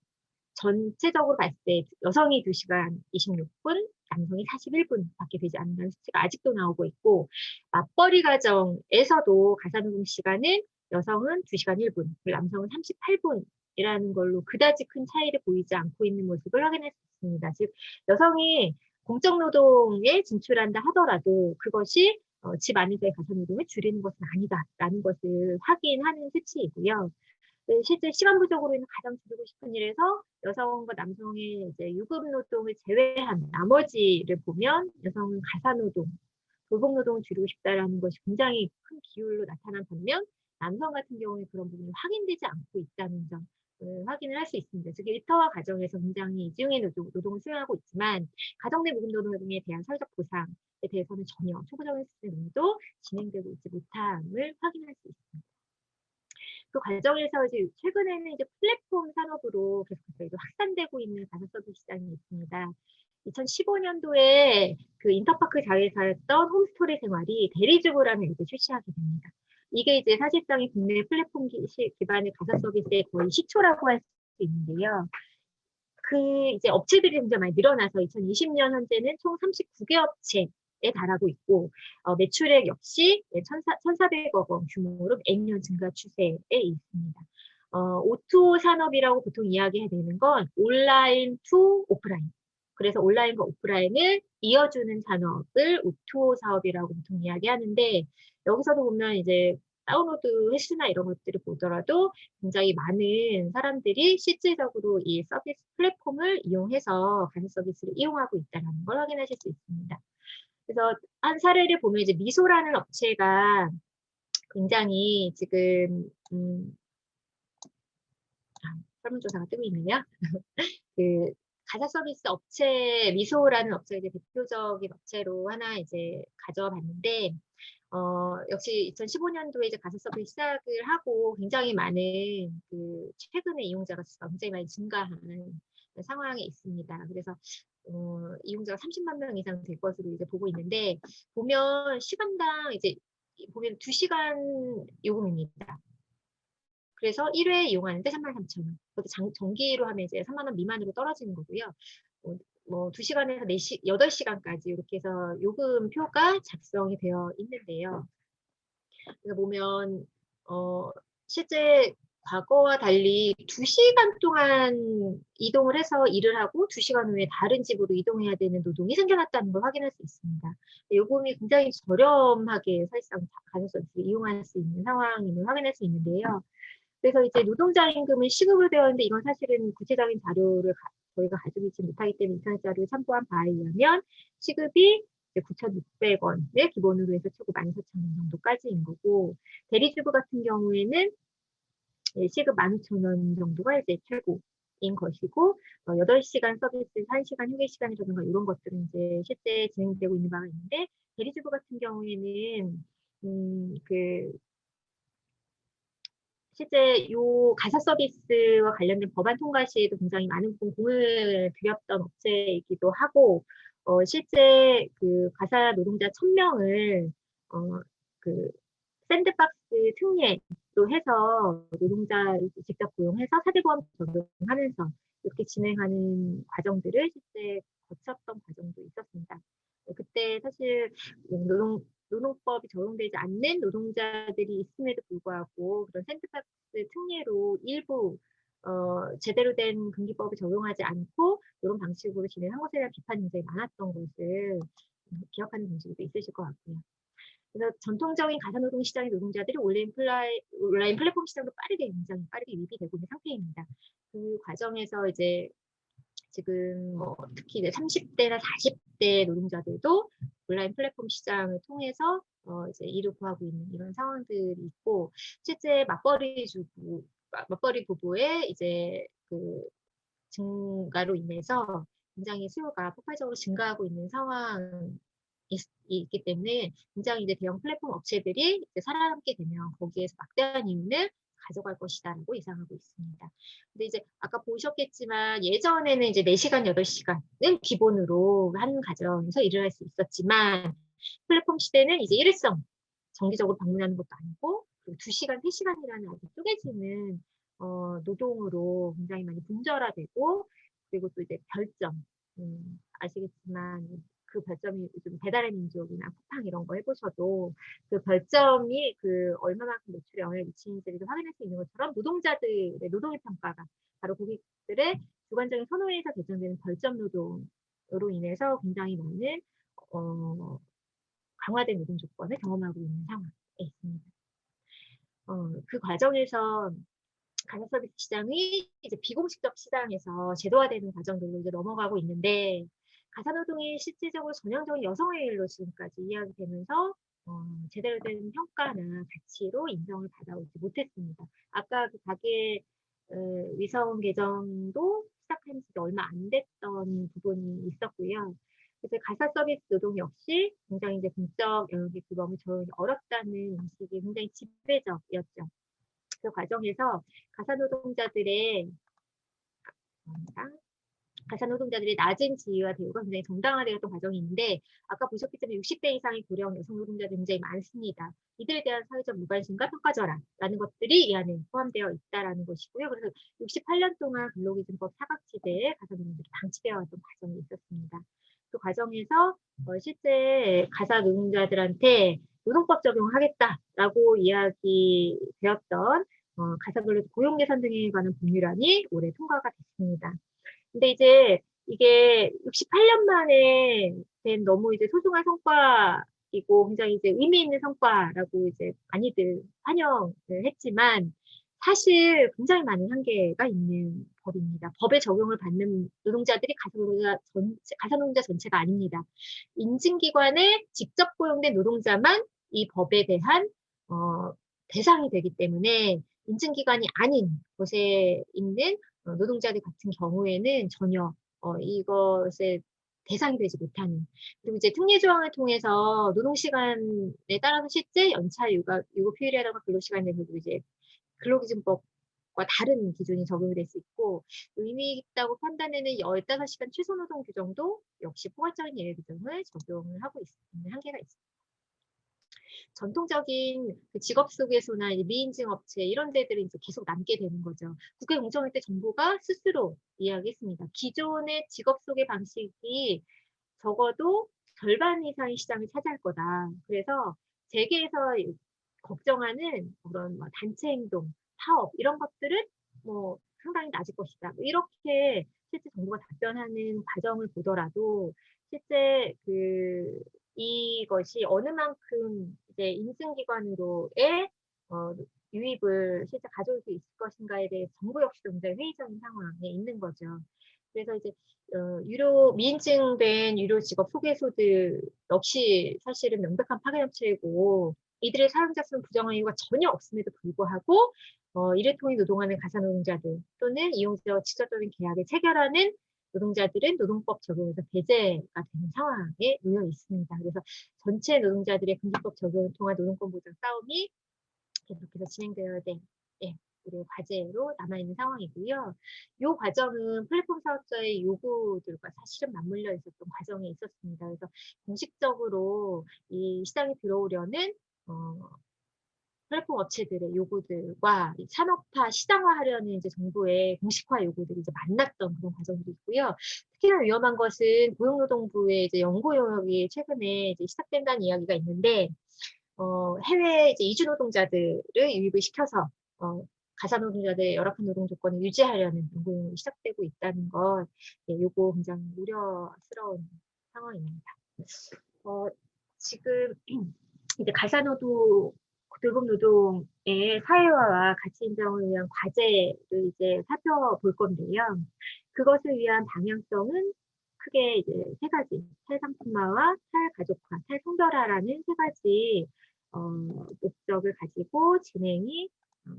전체적으로 봤을 때 여성이 2시간 26분, 남성이 41분밖에 되지 않는 수치가 아직도 나오고 있고 맞벌이 가정에서도 가사노동 시간은 여성은 2시간 1분, 남성은 38분이라는 걸로 그다지 큰 차이를 보이지 않고 있는 모습을 확인할 수 있습니다. 즉 여성이 공적 노동에 진출한다 하더라도 그것이 집 안에서의 가사노동을 줄이는 것은 아니다라는 것을 확인하는 수치이고요. 실제 시간 부족으로 인해 가장 줄이고 싶은 일에서 여성과 남성의 이제 유급 노동을 제외한 나머지를 보면 여성은 가사노동, 돌봄노동을 줄이고 싶다라는 것이 굉장히 큰 비율로 나타난 반면 남성 같은 경우에 그런 부분이 확인되지 않고 있다는 점. 확인을 할 수 있습니다. 즉 일터와 가정에서 굉장히 이중의 노동을 수행하고 있지만 가정 내 무급 노동에 대한 사회적 보상에 대해서는 전혀 초보적인 수준의 노동도 진행되고 있지 못함을 확인할 수 있습니다. 그 과정에서 이제 최근에는 이제 플랫폼 산업으로 계속해서 이제 확산되고 있는 가사 서비스 시장이 있습니다. 2015년도에 그 인터파크 자회사였던 홈스토리 생활이 대리주부라는 이제 출시하게 됩니다. 이게 이제 사실상의 국내 플랫폼 기반의 가사 서비스의 거의 시초라고 할 수 있는데요. 그 이제 업체들이 굉장히 많이 늘어나서 2020년 현재는 총 39개 업체에 달하고 있고 매출액 역시 1,400억 원 규모로 매년 증가 추세에 있습니다. O2O 산업이라고 보통 이야기해야 되는 건 온라인 투 오프라인. 그래서 온라인과 오프라인을 이어주는 산업을 O2O 사업이라고 보통 이야기하는데 여기서도 보면 이제 다운로드 횟수나 이런 것들을 보더라도 굉장히 많은 사람들이 실질적으로 이 서비스 플랫폼을 이용해서 가사 서비스를 이용하고 있다는 걸 확인하실 수 있습니다. 그래서 한 사례를 보면 이제 미소라는 업체가 굉장히 지금 설문조사가 뜨고 있네요. 그 가사 서비스 업체 미소라는 업체가 이제 대표적인 업체로 하나 이제 가져와 봤는데 역시 2015년도에 이제 가사 서비스 시작을 하고 굉장히 많은 그 최근에 이용자가 굉장히 많이 증가하는 상황에 있습니다. 그래서 이용자가 30만 명 이상 될 것으로 이제 보고 있는데 보면 시간당 이제 보면 2시간 요금입니다. 그래서 1회 이용하는데 33,000원. 정기로 하면 이제 3만 원 미만으로 떨어지는 거고요. 뭐 2시간에서 8시간까지 이렇게 해서 요금표가 작성이 되어 있는데요. 그래서 보면 실제 과거와 달리 2시간 동안 이동을 해서 일을 하고 2시간 후에 다른 집으로 이동해야 되는 노동이 생겨났다는 걸 확인할 수 있습니다. 요금이 굉장히 저렴하게 사실상 가사 서비스를 이용할 수 있는 상황임을 확인할 수 있는데요. 그래서 이제 노동자 임금은 시급으로 되어 있는데 이건 사실은 구체적인 자료를 저희가 가지고 있지 못하기 때문에 인터넷 자료를 참고한 바에 의하면 시급이 9,600원을 기본으로 해서 최고 14,000원 정도까지인 거고, 대리주부 같은 경우에는 시급 16,000원 정도가 이제 최고인 것이고, 8시간 서비스, 1시간 휴게 시간이라든가 이런 것들은 이제 실제 진행되고 있는 바가 있는데, 대리주부 같은 경우에는 실제 요 가사 서비스와 관련된 법안 통과 시에도 굉장히 많은 공을 들였던 업체이기도 하고, 실제 그 가사 노동자 1,000명을 그 샌드박스 특례로 해서 노동자를 직접 고용해서 사대보험 적용하면서 이렇게 진행하는 과정들을 실제 거쳤던 과정도 있었습니다. 그때 사실 노동법이 적용되지 않는 노동자들이 있음에도 불구하고 그런 샌드박스 특례로 일부 제대로 된 근기법을 적용하지 않고 이런 방식으로 진행한 것에 대한 비판이 굉장히 많았던 것을 기억하는 분들도 있으실 것 같고요. 그래서 전통적인 가사노동 시장의 노동자들이 온라인 플랫폼 시장도 굉장히 빠르게 유입이 되고 있는 상태입니다. 그 과정에서 이제 지금 특히 이제 30대나 40대 노동자들도 온라인 플랫폼 시장을 통해서 이제 일을 구하고 있는 이런 상황들이 있고, 실제 맞벌이 부부의 이제 그 증가로 인해서 굉장히 수요가 폭발적으로 증가하고 있는 상황이 있기 때문에 굉장히 이제 대형 플랫폼 업체들이 이제 살아남게 되면 거기에서 막대한 이윤을 가져갈 것이다라고 예상하고 있습니다. 근데 이제 아까 보셨겠지만 예전에는 이제 4시간, 8시간은 기본으로 한 가정에서 일을 할 수 있었지만 플랫폼 시대는 이제 일회성 정기적으로 방문하는 것도 아니고 2시간, 3시간이라는 아주 쪼개지는 노동으로 굉장히 많이 분절화되고, 그리고 또 이제 별점, 아시겠지만 그 별점이 요즘 배달의 민족이나 쿠팡 이런 거 해보셔도 그 별점이 그 얼마만큼 매출에 영향을 미치는지를 확인할 수 있는 것처럼 노동자들의 노동의 평가가 바로 고객들의 주관적인 선호에서 결정되는 별점 노동으로 인해서 굉장히 많은 강화된 노동 조건을 경험하고 있는 상황에 있습니다. 그 과정에서 가사 서비스 시장이 이제 비공식적 시장에서 제도화되는 과정들로 이제 넘어가고 있는데, 가사노동이 실질적으로 전형적인 여성의 일로 지금까지 이야기되면서 제대로 된 평가나 가치로 인정을 받아오지 못했습니다. 아까 그 가계 위성 개정도 시작한 지 얼마 안 됐던 부분이 있었고요. 그래서 가사 서비스 노동 역시 굉장히 이제 공적 영역의 규범을 적용이 어렵다는 인식이 굉장히 지배적이었죠. 그 과정에서 가사노동자들의 낮은 지위와 대우가 굉장히 정당화되었던 과정이 있는데, 아까 보셨겠지만 60대 이상의 고령 여성 노동자들이 굉장히 많습니다. 이들에 대한 사회적 무관심과 평가절하라는 것들이 이 안에 포함되어 있다는 것이고요. 그래서 68년 동안 근로기준법 사각지대에 가사노동자들이 방치되어 왔던 과정이 있었습니다. 그 과정에서 실제 가사노동자들한테 노동법 적용을 하겠다라고 이야기되었던 가사근로 고용개선 등에 관한 법률안이 올해 통과가 됐습니다. 근데 이제 이게 68년 만에 된 너무 이제 소중한 성과이고 굉장히 이제 의미 있는 성과라고 이제 많이들 환영을 했지만, 사실 굉장히 많은 한계가 있는 법입니다. 법에 적용을 받는 노동자들이 가사노동자 전체가 아닙니다. 인증기관에 직접 고용된 노동자만 이 법에 대한 대상이 되기 때문에 인증기관이 아닌 곳에 있는 노동자들 같은 경우에는 전혀 이것에 대상이 되지 못하는, 그리고 이제 특례 조항을 통해서 노동시간에 따라서 실제 연차 유급 휴일이라든가 근로시간 내에서도 이제 근로기준법과 다른 기준이 적용이 될 수 있고, 의미 있다고 판단되는 15시간 최소노동 규정도 역시 포괄적인 예외 규정을 적용을 하고 있는 한계가 있습니다. 전통적인 그 직업소개소나 미인증 업체 이런 데들은 이제 계속 남게 되는 거죠. 국회공정위원회 때 정부가 스스로 이야기했습니다. 기존의 직업소개 방식이 적어도 절반 이상의 시장을 차지할 거다. 그래서 재계에서 걱정하는 그런 뭐 단체 행동, 파업 이런 것들은 뭐 상당히 낮을 것이다. 뭐 이렇게 실제 정부가 답변하는 과정을 보더라도 실제 이것이 어느 만큼 이제 인증기관으로의 유입을 실제 가져올 수 있을 것인가에 대해 정부 역시도 굉장히 회의적인 상황에 있는 거죠. 그래서 이제 미인증된 유료 직업 소개소들 역시 사실은 명백한 파괴업체이고 이들의 사용자 수는 부정한 이유가 전혀 없음에도 불구하고 이를 통해 노동하는 가사노동자들 또는 이용자와 직접적인 계약을 체결하는 노동자들은 노동법 적용에서 배제가 되는 상황에 놓여 있습니다. 그래서 전체 노동자들의 근로법 적용을 통한 노동권 보장 싸움이 계속해서 진행되어야 될 우리의 과제로 남아있는 상황이고요. 이 과정은 플랫폼 사업자의 요구들과 사실은 맞물려 있었던 과정에 있었습니다. 그래서 공식적으로 이 시장에 들어오려는 플랫폼 업체들의 요구들과 산업화, 시장화하려는 이제 정부의 공식화 요구들이 이제 만났던 그런 과정들이 있고요. 특히나 위험한 것은 고용노동부의 이제 연구 용역이 최근에 이제 시작된다는 이야기가 있는데, 해외 이제 이주 노동자들을 유입을 시켜서 가사 노동자들의 열악한 노동 조건을 유지하려는 연구 용역이 시작되고 있다는 것, 요거 굉장히 우려스러운 상황입니다. 지금 이제 가사노동, 돌봄 노동의 사회화와 가치 인정을 위한 과제를 이제 살펴볼 건데요. 그것을 위한 방향성은 크게 이제 세 가지, 탈상품화와 탈가족화, 탈성별화라는 세 가지 목적을 가지고 진행이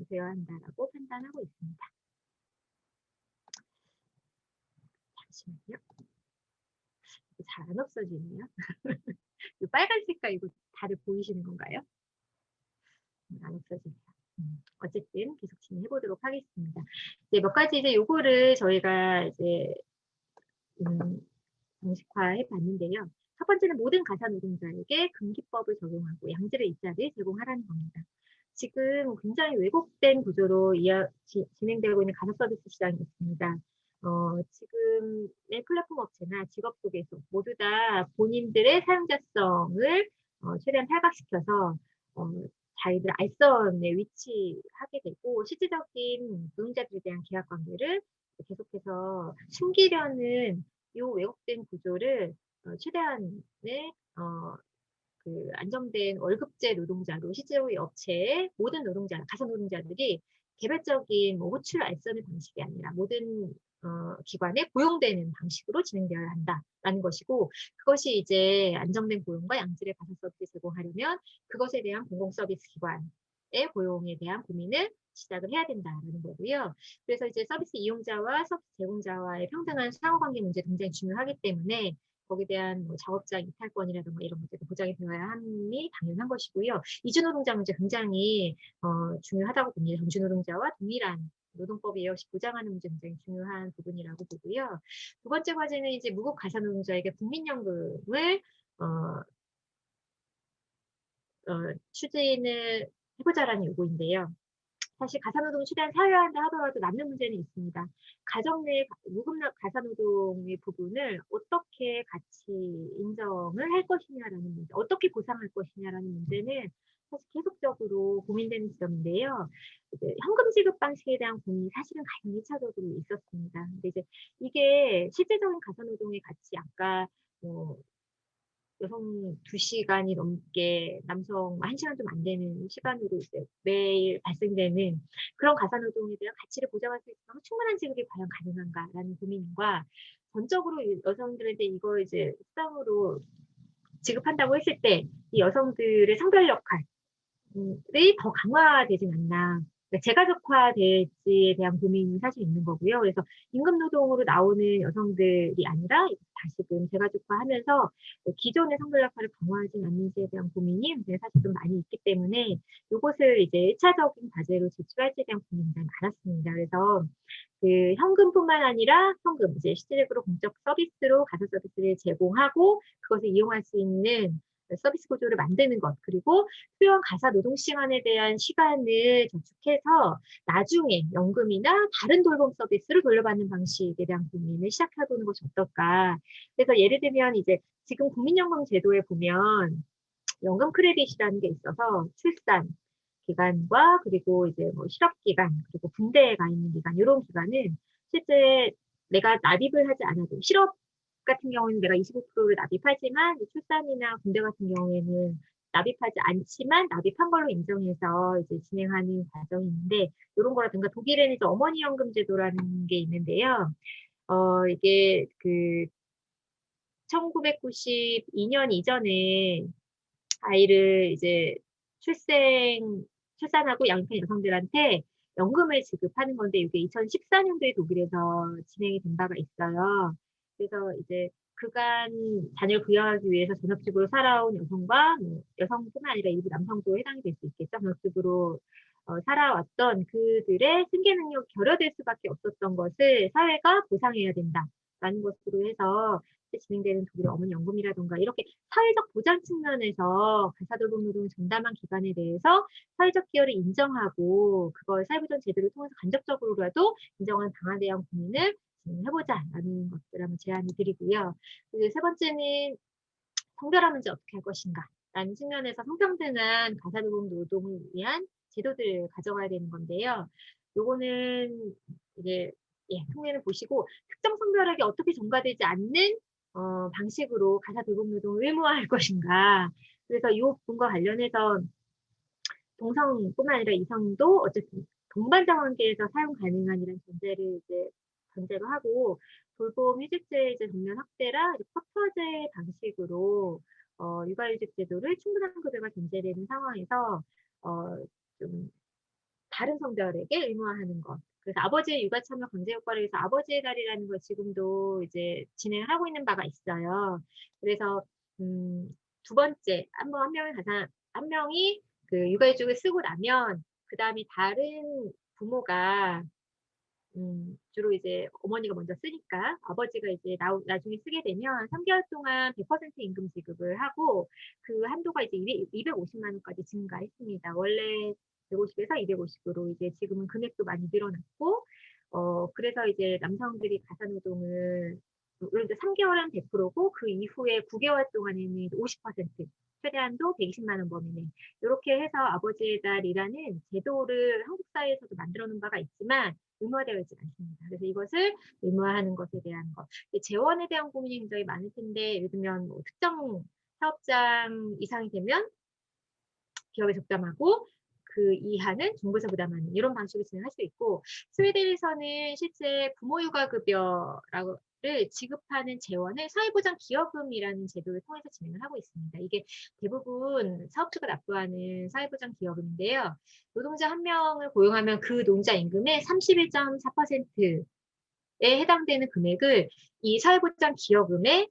되어야 한다라고 판단하고 있습니다. 잠시만요. 잘 안 없어지네요. 이 빨간 색깔 이거 다들 보이시는 건가요? 안 없어지네요. 어쨌든 계속 진행해 보도록 하겠습니다. 이제 몇 가지 이제 요거를 저희가 이제 정식화해 봤는데요. 첫 번째는 모든 가사 노동자에게 금기법을 적용하고 양질의 일자리를 제공하라는 겁니다. 지금 굉장히 왜곡된 구조로 진행되고 있는 가사 서비스 시장이 있습니다. 지금의 플랫폼 업체나 직업 소개소 모두 다 본인들의 사용자성을 최대한 탈각시켜서 자기들 알선에 위치하게 되고 실질적인 노동자들에 대한 계약 관계를 계속해서 숨기려는 이 왜곡된 구조를 최대한의 안정된 월급제 노동자로 실제로 이 업체의 모든 노동자, 가사 노동자들이 개별적인 뭐 호출 알선의 방식이 아니라 모든 기관에 고용되는 방식으로 진행되어야 한다라는 것이고 그것이 이제 안정된 고용과 양질의 가사 서비스 제공하려면 그것에 대한 공공 서비스 기관의 고용에 대한 고민을 시작을 해야 된다는 거고요. 그래서 이제 서비스 이용자와 서비스 제공자와의 평등한 상호관계 문제 굉장히 중요하기 때문에 거기에 대한 뭐 작업자 이탈권이라든가 이런 문제도 보장이 되어야 함이 당연한 것이고요. 이주노동자 문제 굉장히 중요하다고 봅니다. 정주노동자와 동일한 노동법이 역시 보장하는 문제 굉장히 중요한 부분이라고 보고요. 두 번째 과제는 이제 무급 가사노동자에게 국민연금을 추진을 해보자라는 요구인데요. 사실 가사노동을 최대한 사회화한다 하더라도 남는 문제는 있습니다. 가정 내 무급 가사노동의 부분을 어떻게 같이 인정을 할 것이냐라는 문제, 어떻게 보상할 것이냐라는 문제는 사실 계속적으로 고민되는 지점인데요. 이제 현금 지급 방식에 대한 고민이 사실은 가장 1차적으로 있었습니다. 근데 이제 이게 실제적인 가사노동의 가치, 아까 뭐 여성 2시간이 넘게 남성 1시간 좀 안 되는 시간으로 이제 매일 발생되는 그런 가사노동에 대한 가치를 보장할 수 있으면 충분한 지급이 과연 가능한가라는 고민과 전적으로 여성들한테 이걸 이제 수당으로 지급한다고 했을 때 이 여성들의 성별 역할이 더 강화되진 않나. 그러니까 재가족화될지에 대한 고민이 사실 있는 거고요. 그래서 임금 노동으로 나오는 여성들이 아니라 다시금 재가족화하면서 기존의 성별 역할을 강화하지 않는지에 대한 고민이 사실 좀 많이 있기 때문에 이것을 이제 1차적인 과제로 제출할지에 대한 고민이 많았습니다. 그래서 그 현금뿐만 아니라 현금, 이제 실질적으로 공적 서비스로 가사 서비스를 제공하고 그것을 이용할 수 있는 서비스 구조를 만드는 것, 그리고 필요한 가사 노동 시간에 대한 시간을 저축해서 나중에 연금이나 다른 돌봄 서비스로 돌려받는 방식에 대한 고민을 시작해보는 것이 어떨까. 그래서 예를 들면 이제 지금 국민연금 제도에 보면 연금 크레딧이라는 게 있어서 출산, 기간과 그리고 이제 뭐 실업 기간 그리고 군대에 가 있는 기간 이런 기간은 실제 내가 납입을 하지 않아도 실업 같은 경우는 내가 25%를 납입하지만 출산이나 군대 같은 경우에는 납입하지 않지만 납입한 걸로 인정해서 이제 진행하는 과정이 있는데 이런 거라든가 독일에는 이제 어머니 연금 제도라는 게 있는데요. 이게 그 1992년 이전에 아이를 이제 출산하고 양육한 여성들한테 연금을 지급하는 건데 이게 2014년도에 독일에서 진행이 된 바가 있어요. 그래서 이제 그간 자녀를 부양하기 위해서 전업주부로 살아온 여성과 뭐 여성뿐만 아니라 일부 남성도 해당이 될 수 있겠죠. 전업주부로 살아왔던 그들의 생계 능력이 결여될 수밖에 없었던 것을 사회가 보상해야 된다라는 것으로 해서 진행되는 독일 어머니 연금이라든가 이렇게 사회적 보장 측면에서 가사돌봄 노동을 전담한 기관에 대해서 사회적 기여를 인정하고 그걸 사회보장 제도를 통해서 간접적으로라도 인정한 방안에 대한 고민을 진행해보자라는 것들을 한번 제안을 드리고요. 그리고 세 번째는 성별화 문제 어떻게 할 것인가 라는 측면에서 성평등한 가사돌봄 노동을 위한 제도들을 가져가야 되는 건데요. 요거는 이제 통계를 보시고 특정 성별에게 어떻게 전가되지 않는 방식으로 가사돌봄 노동을 의무화할 것인가. 그래서 이 부분과 관련해서 동성뿐만 아니라 이성도 어쨌든 동반자 관계에서 사용 가능한이라는 전제로 하고 돌봄 휴직제 이제 전면 확대라 쿼터제 방식으로 육아휴직 제도를 충분한 급여가 전제되는 상황에서 좀 다른 성별에게 의무화하는 것. 그래서 아버지의 육아 참여 강제 효과를 위해서 아버지의 달이라는 걸 지금도 이제 진행을 하고 있는 바가 있어요. 그래서 두 번째 한 명이 그 육아휴직을 쓰고 나면 그 다음에 다른 부모가 주로 이제 어머니가 먼저 쓰니까 아버지가 이제 나중에 쓰게 되면 3개월 동안 100% 임금 지급을 하고 그 한도가 이제 250만 원까지 증가했습니다. 원래 150에서 250으로 이제 지금은 금액도 많이 늘어났고 그래서 이제 남성들이 가사노동을 예를 들어 3개월은 100%고 그 이후에 9개월 동안에는 50% 최대한도 120만 원 범위 내 이렇게 해서 아버지의 달이라는 제도를 한국 사회에서도 만들어 놓은 바가 있지만 의무화되어 있지 않습니다. 그래서 이것을 의무화하는 것에 대한 것. 재원에 대한 고민이 굉장히 많을 텐데 예를 들면 뭐 특정 사업장 이상이 되면 기업에 적담하고 그 이하는 정부에서 부담하는 이런 방식으로 진행할 수 있고 스웨덴에서는 실제 부모육아급여를 지급하는 재원을 사회보장기여금이라는 제도를 통해서 진행을 하고 있습니다. 이게 대부분 사업주가 납부하는 사회보장기여금인데요. 노동자 한 명을 고용하면 그 노동자 임금의 31.4%에 해당되는 금액을 이 사회보장기여금에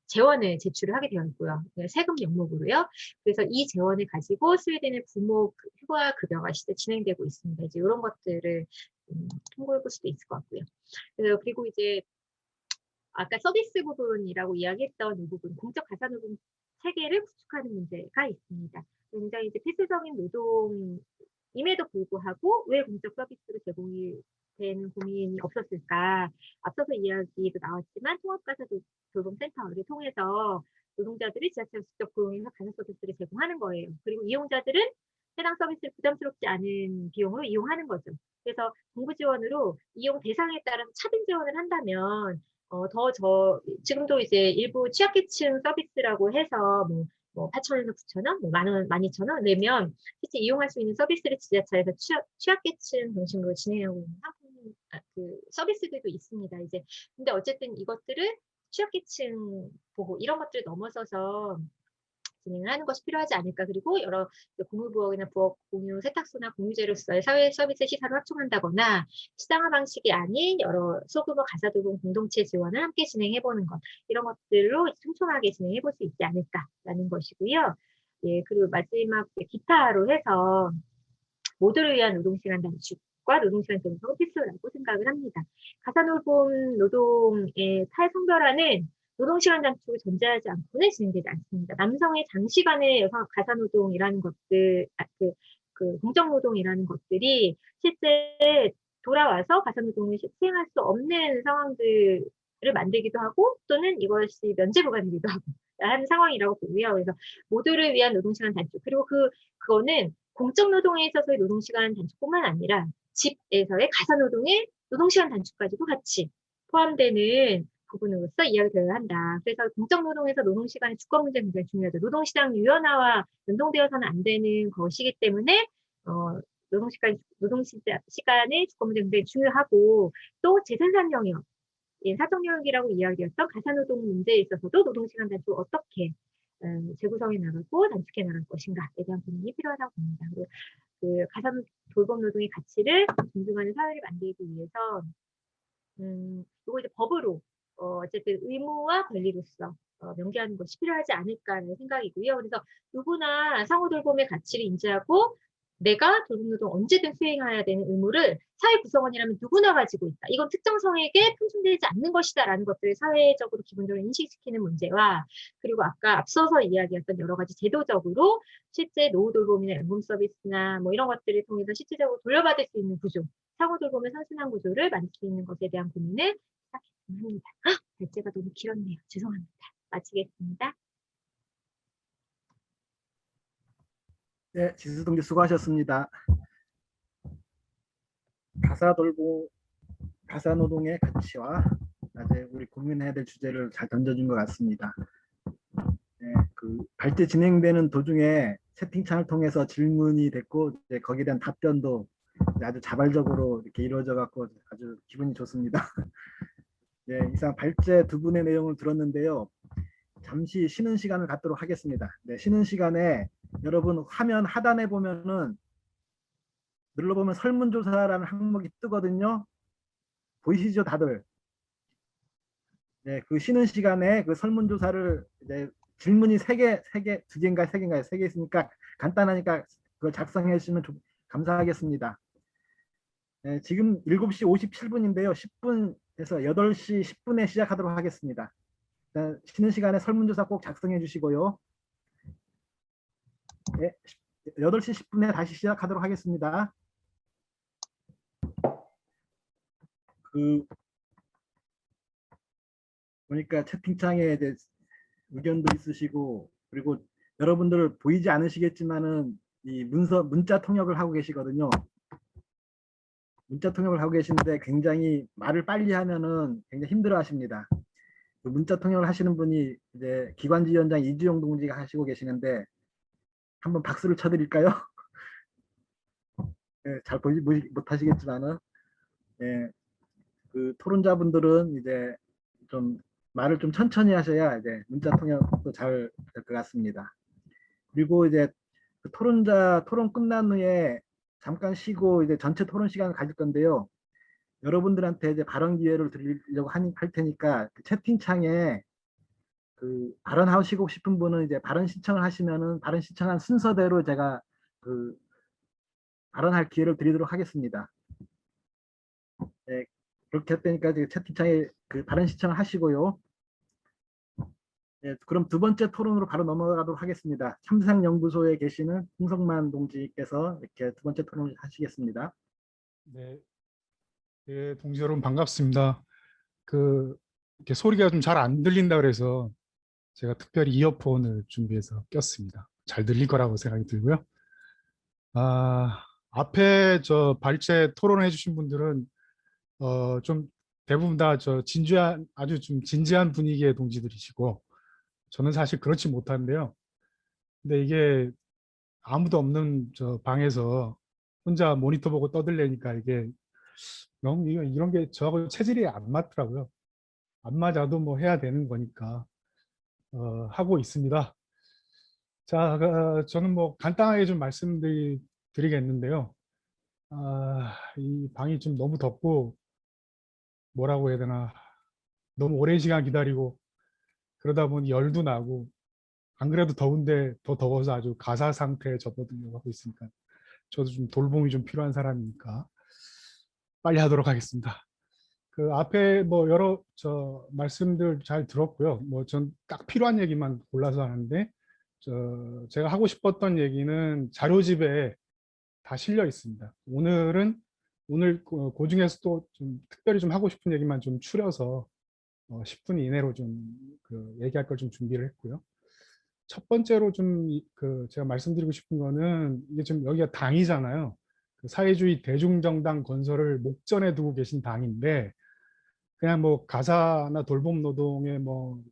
재원을 제출을 하게 되어 있고요. 세금 명목으로요. 그래서 이 재원을 가지고 스웨덴의 부모 휴가 급여가 진행되고 있습니다. 이제 이런 것들을 통보해 볼 수도 있을 것 같고요. 그리고 이제 아까 서비스 부분이라고 이야기했던 이 부분, 공적 가사노동 체계를 구축하는 문제가 있습니다. 굉장히 이제 필수적인 노동임에도 불구하고 왜 공적 서비스로 제공이 되는 고민이 없었을까? 앞서서 이야기도 나왔지만 통합가사돌봄센터를 통해서 노동자들이 지자체에서 직접 고용해서 가사 서비스를 제공하는 거예요. 그리고 이용자들은 해당 서비스를 부담스럽지 않은 비용으로 이용하는 거죠. 그래서 정부 지원으로 이용 대상에 따라서 차등 지원을 한다면 지금도 이제 일부 취약계층 서비스라고 해서 뭐 8,000원에서 9,000원, 뭐 만원, 12,000원 내면 실제 이용할 수 있는 서비스를 지자체에서 취약계층 중심으로 진행하고 있는 그 서비스들도 있습니다. 이제 근데 어쨌든 이것들을 취약계층 보호 이런 것들을 넘어서서 진행을 하는 것이 필요하지 않을까. 그리고 여러 공유부엌이나 부엌 공유 세탁소나 공유재로서의 사회 서비스 시설을 확충한다거나 시장화 방식이 아닌 여러 소규모 가사돌봄 공동체 지원을 함께 진행해보는 것 이런 것들로 촘촘하게 진행해볼 수 있지 않을까라는 것이고요. 예, 그리고 마지막 기타로 해서 모두를 위한 노동시간 단축과 노동시간 조정이 필수라고 생각을 합니다. 가사돌봄 노동의 탈성별화는 노동시간 단축을 존재하지 않고는 진행되지 않습니다. 남성의 장시간의 여성 가사노동이라는 것들, 그 공적노동이라는 것들이 실제 돌아와서 가사노동을 수행할 수 없는 상황들을 만들기도 하고 또는 이것이 면제부가 되기도 하고 하는 상황이라고 보고요. 그래서 모두를 위한 노동시간 단축 그리고 그거는 공적 노동에 있어서의 노동시간 단축뿐만 아니라 집에서의 가사노동의 노동시간 단축까지도 같이 포함되는 부분으로서 이야기되어야 한다. 그래서 공적 노동에서 노동시간의 주권 문제 굉장히 중요하죠. 노동시장 유연화와 연동되어서는 안 되는 것이기 때문에 노동시간의 주권 문제 굉장히 중요하고 또 재생산 영역, 사적 영역이라고 이야기했던 가사노동 문제에 있어서도 노동시간 단축 어떻게 재구성해 나가고 단축해 나갈 것인가에 대한 고민이 필요하다고 봅니다. 그리고 그 가사 돌봄 노동의 가치를 존중하는 사회를 만들기 위해서 이거 이제 법으로 어쨌든 의무와 권리로서 명기하는 것이 필요하지 않을까라는 생각이고요. 그래서 누구나 상호 돌봄의 가치를 인지하고 내가 돌봄 노동 언제든 수행해야 되는 의무를 사회 구성원이라면 누구나 가지고 있다. 이건 특정 성에게 편중되지 않는 것이다라는 것들을 사회적으로 기본적으로 인식시키는 문제와 그리고 아까 앞서서 이야기했던 여러 가지 제도적으로 실제 노후 돌봄이나 연금 서비스나 뭐 이런 것들을 통해서 실질적으로 돌려받을 수 있는 구조, 상호 돌봄의 선순환 구조를 만들 수 있는 것에 대한 고민을 시작했으면 합니다. 발제가 너무 길었네요. 죄송합니다. 마치겠습니다. 네, 지수동지 수고하셨습니다. 가사노동의 가치와 아직 우리 고민해야 될 주제를 잘 던져준 것 같습니다. 네, 그 발제 진행되는 도중에 채팅창을 통해서 질문이 됐고 이제 거기에 대한 답변도 아주 자발적으로 이렇게 이루어져 갖고 아주 기분이 좋습니다. 네, 이상 발제 두 분의 내용을 들었는데요. 잠시 쉬는 시간을 갖도록 하겠습니다. 네, 쉬는 시간에 여러분 화면 하단에 보면은 눌러보면 설문조사라는 항목이 뜨거든요. 보이시죠, 다들? 네, 그 쉬는 시간에 그 설문조사를 이제 질문이 세 개, 두 개인가 세 개인가요? 세 개 있으니까 간단하니까 그걸 작성해 주시면 감사하겠습니다. 네, 지금 7시 57분인데요. 10분에서 8시 10분에 시작하도록 하겠습니다. 쉬는 시간에 설문조사 꼭 작성해 주시고요. 네, 8시 10분에 다시 시작하도록 하겠습니다. 그 보니까 채팅창에 이제 의견도 있으시고 그리고 여러분들 보이지 않으시겠지만은 이 문자 통역을 하고 계시거든요. 문자 통역을 하고 계시는데 굉장히 말을 빨리 하면은 굉장히 힘들어 하십니다. 그 문자 통역을 하시는 분이 이제 기관지위원장 이주영 동지가 하시고 계시는데 한번 박수를 쳐드릴까요? 네, 잘 보지 못하시겠지만은 네, 그 토론자분들은 이제 좀 말을 좀 천천히 하셔야 이제 문자 통역도 잘 될 것 같습니다. 그리고 이제 그 토론 끝난 후에 잠깐 쉬고 이제 전체 토론 시간을 가질 건데요. 여러분들한테 이제 발언 기회를 드리려고 할 테니까 그 채팅창에 그 발언하시고 싶은 분은 이제 발언 신청을 하시면은 발언 신청한 순서대로 제가 그 발언할 기회를 드리도록 하겠습니다. 네, 그렇게 했다니까 채팅창에 그 발언 신청을 하시고요. 네, 그럼 두 번째 토론으로 바로 넘어가도록 하겠습니다. 참상연구소에 계시는 홍성만 동지께서 이렇게 두 번째 토론을 하시겠습니다. 네, 네, 동지 여러분 반갑습니다. 이렇게 소리가 좀 잘 안 들린다 그래서 제가 특별히 이어폰을 준비해서 꼈습니다. 잘 들릴 거라고 생각이 들고요. 앞에 저 발제 토론해 주신 분들은 좀 대부분 다 아주 좀 진지한 분위기의 동지들이시고 저는 사실 그렇지 못한데요. 근데 이게 아무도 없는 저 방에서 혼자 모니터 보고 떠들려니까 이게 너무 이런 게 저하고 체질이 안 맞더라고요. 안 맞아도 뭐 해야 되는 거니까 하고 있습니다. 자, 저는 뭐 간단하게 좀 말씀드리겠는데요. 이 방이 좀 너무 덥고 뭐라고 해야 되나 너무 오랜 시간 기다리고 그러다 보니 열도 나고 안 그래도 더운데 더 더워서 아주 가사 상태에 접어들려고 하고 있으니까 저도 좀 돌봄이 좀 필요한 사람이니까 빨리 하도록 하겠습니다. 그 앞에 뭐 여러 말씀들 잘 들었고요. 뭐 전 딱 필요한 얘기만 골라서 하는데 제가 하고 싶었던 얘기는 자료집에 다 실려 있습니다. 오늘 그 중에서도 좀 특별히 좀 하고 싶은 얘기만 좀 추려서 10분 이내로 좀 얘기할 걸 좀 준비를 했고요. 첫 번째로 좀 그 제가 말씀드리고 싶은 거는 이게 지금 여기가 당이잖아요. 그 사회주의 대중정당 건설을 목전에 두고 계신 당인데 그냥 뭐 가사나 돌봄 노동의 뭐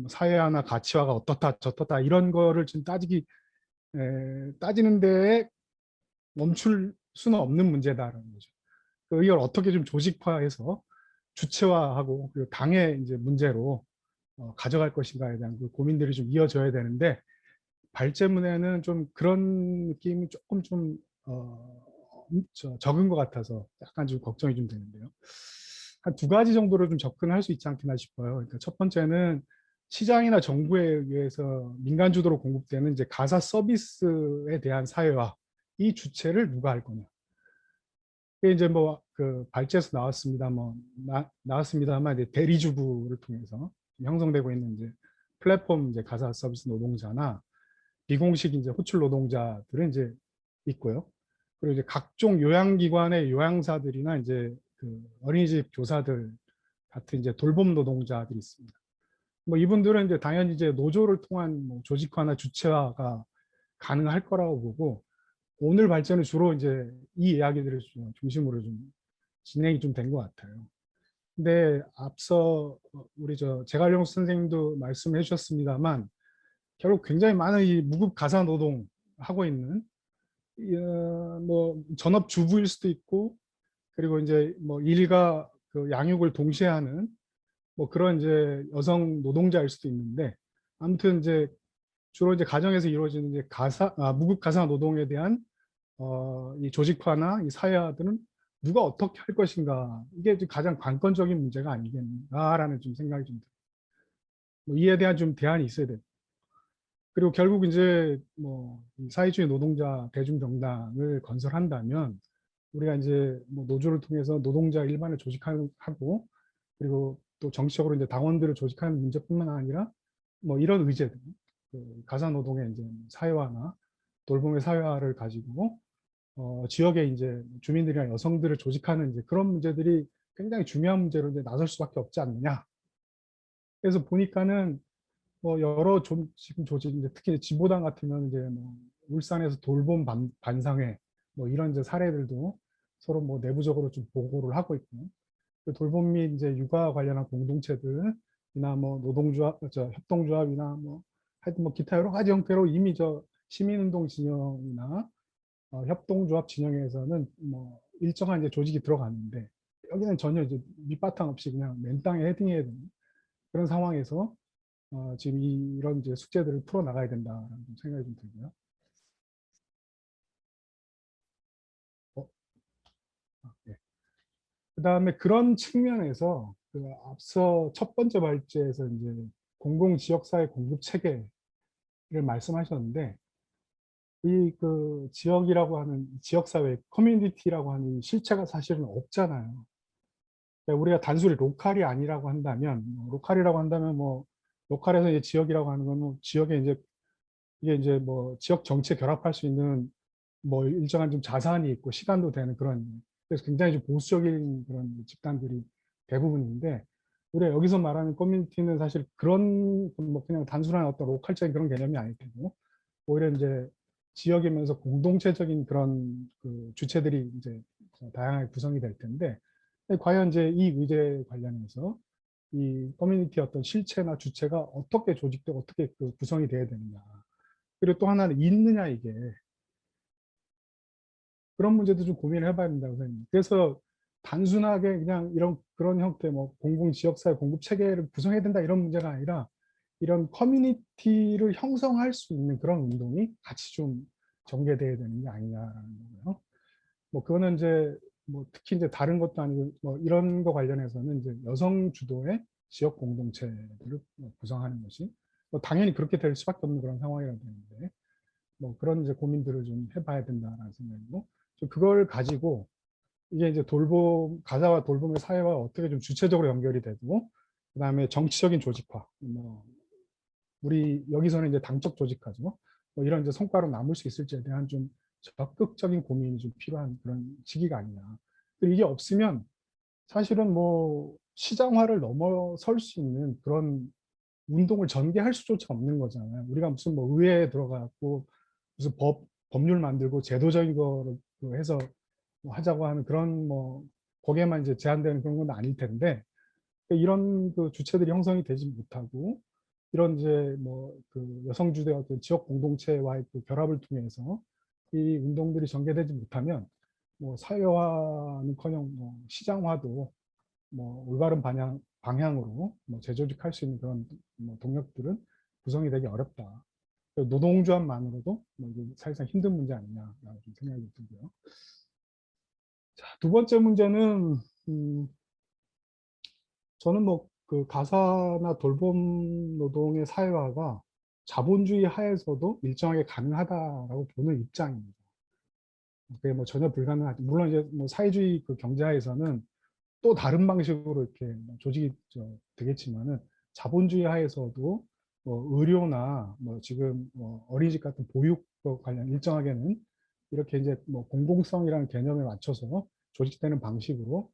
사회화나 가치화가 어떻다 저떻다 이런 거를 지금 따지는 데에 멈출 수는 없는 문제다라는 거죠. 이걸 어떻게 좀 조직화해서 주체화하고 그리고 당의 이제 문제로 가져갈 것인가에 대한 그 고민들이 좀 이어져야 되는데 발제문에는 좀 그런 느낌이 조금 좀 적은 것 같아서 약간 좀 걱정이 좀 되는데요. 한 두 가지 정도로 좀 접근할 수 있지 않겠나 싶어요. 그러니까 첫 번째는 시장이나 정부에 의해서 민간 주도로 공급되는 이제 가사 서비스에 대한 사회화, 이 주체를 누가 할 거냐. 이게 이제 뭐 그 발제에서 나왔습니다. 나왔습니다만 이제 대리주부를 통해서 형성되고 있는 이제 플랫폼 이제 가사 서비스 노동자나 비공식 이제 호출 노동자들은 이제 있고요. 그리고 이제 각종 요양기관의 요양사들이나 이제 그 어린이집 교사들 같은 이제 돌봄 노동자들이 있습니다. 뭐 이분들은 이제 당연히 이제 노조를 통한 뭐 조직화나 주체화가 가능할 거라고 보고 오늘 발전은 주로 이제 이 이야기들을 중심으로 좀 진행이 좀 된 것 같아요. 근데 앞서 우리 제갈용 선생님도 말씀해 주셨습니다만 결국 굉장히 많은 이 무급 가사 노동 하고 있는 뭐 전업 주부일 수도 있고 그리고 이제 뭐 일과 그 양육을 동시에 하는 뭐 그런 이제 여성 노동자일 수도 있는데 아무튼 이제 주로 이제 가정에서 이루어지는 이제 무급 가사 노동에 대한 이 조직화나 이 사회화들은 누가 어떻게 할 것인가 이게 가장 관건적인 문제가 아니겠는가라는 좀 생각이 좀 들어요. 뭐 이에 대한 좀 대안이 있어야 돼요. 그리고 결국 이제 뭐 사회주의 노동자 대중정당을 건설한다면 우리가 이제 뭐 노조를 통해서 노동자 일반을 조직하고 그리고 또 정치적으로 이제 당원들을 조직하는 문제뿐만 아니라 뭐 이런 의제들, 그 가사 노동의 이제 사회화나 돌봄의 사회화를 가지고 지역의 이제 주민들이나 여성들을 조직하는 이제 그런 문제들이 굉장히 중요한 문제로 이제 나설 수밖에 없지 않느냐. 그래서 보니까는 뭐 여러 지금 조직, 이제 특히 진보당 같으면 이제 뭐 울산에서 돌봄 반상회 뭐 이런 이제 사례들도 서로 뭐 내부적으로 좀 보고를 하고 있고 그 돌봄 및 이제 육아 관련한 공동체들이나 뭐 노동조합, 협동조합이나 뭐 하여튼 뭐 기타 여러 가지 형태로 이미 시민운동 진영이나 협동조합 진영에서는 뭐 일정한 이제 조직이 들어갔는데 여기는 전혀 이제 밑바탕 없이 그냥 맨 땅에 헤딩해야 되는 그런 상황에서 지금 이런 이제 숙제들을 풀어 나가야 된다는 생각이 좀 들고요. 네. 그다음에 그런 측면에서 그 앞서 첫 번째 발제에서 이제 공공지역사회 공급 체계를 말씀하셨는데 이 그 지역이라고 하는 지역사회 커뮤니티라고 하는 실체가 사실은 없잖아요. 그러니까 우리가 단순히 로컬이 아니라고 한다면 로컬이라고 한다면 뭐 로컬에서 이제 지역이라고 하는 건 뭐 지역에 이제 이게 이제 뭐 지역 정치에 결합할 수 있는 뭐 일정한 좀 자산이 있고 시간도 되는 그런 그래서 굉장히 좀 보수적인 그런 집단들이 대부분인데 우리가 여기서 말하는 커뮤니티는 사실 그런 뭐 그냥 단순한 어떤 로컬적인 그런 개념이 아닐 테고 오히려 이제 지역이면서 공동체적인 그런 그 주체들이 이제 다양하게 구성이 될 텐데 과연 이제 이 의제 관련해서 이 커뮤니티 어떤 실체나 주체가 어떻게 조직되고 어떻게 그 구성이 돼야 되느냐 그리고 또 하나는 있느냐 이게 그런 문제도 좀 고민을 해봐야 된다고 생각합니다. 그래서 단순하게 그냥 이런 그런 형태 뭐 공공 지역사회 공급 체계를 구성해야 된다 이런 문제가 아니라 이런 커뮤니티를 형성할 수 있는 그런 운동이 같이 좀 전개돼야 되는 게 아니냐라는 거고요. 뭐 그거는 이제 뭐 특히 이제 다른 것도 아니고 뭐 이런 거 관련해서는 이제 여성 주도의 지역 공동체를 구성하는 것이 뭐 당연히 그렇게 될 수밖에 없는 그런 상황이라 되는데 뭐 그런 이제 고민들을 좀 해봐야 된다라는 생각이고 그걸 가지고 이게 이제 가사와 돌봄의 사회와 어떻게 좀 주체적으로 연결이 되고 그다음에 정치적인 조직화 뭐 우리 여기서는 이제 당적 조직화죠. 뭐 이런 이제 성과로 남을 수 있을지에 대한 좀 적극적인 고민이 좀 필요한 그런 시기가 아니냐. 이게 없으면 사실은 뭐 시장화를 넘어설 수 있는 그런 운동을 전개할 수조차 없는 거잖아요. 우리가 무슨 뭐 의회에 들어가고 무슨 법률 만들고 제도적인 거를 해서 뭐 하자고 하는 그런 뭐 거기에만 이제 제한되는 그런 건 아닐 텐데 이런 그 주체들이 형성이 되지 못하고 이런 이제 뭐 그 여성 주대 어떤 지역 공동체와의 그 결합을 통해서 이 운동들이 전개되지 못하면 뭐 사회화는커녕 뭐 시장화도 뭐 올바른 방향으로 뭐 재조직할 수 있는 그런 뭐 동력들은 구성이 되기 어렵다. 노동조합만으로도 뭐 이게 사실상 힘든 문제 아니냐라고 좀 생각이 들고요. 자, 두 번째 문제는 저는 뭐 그 가사나 돌봄 노동의 사회화가 자본주의 하에서도 일정하게 가능하다라고 보는 입장입니다. 그게 뭐 전혀 불가능하지. 물론 이제 뭐 사회주의 그 경제하에서는 또 다른 방식으로 이렇게 조직이 되겠지만은 자본주의 하에서도 뭐 의료나 뭐 지금 뭐 어린이집 같은 보육 관련 일정하게는 이렇게 이제 뭐 공공성이라는 개념에 맞춰서 조직되는 방식으로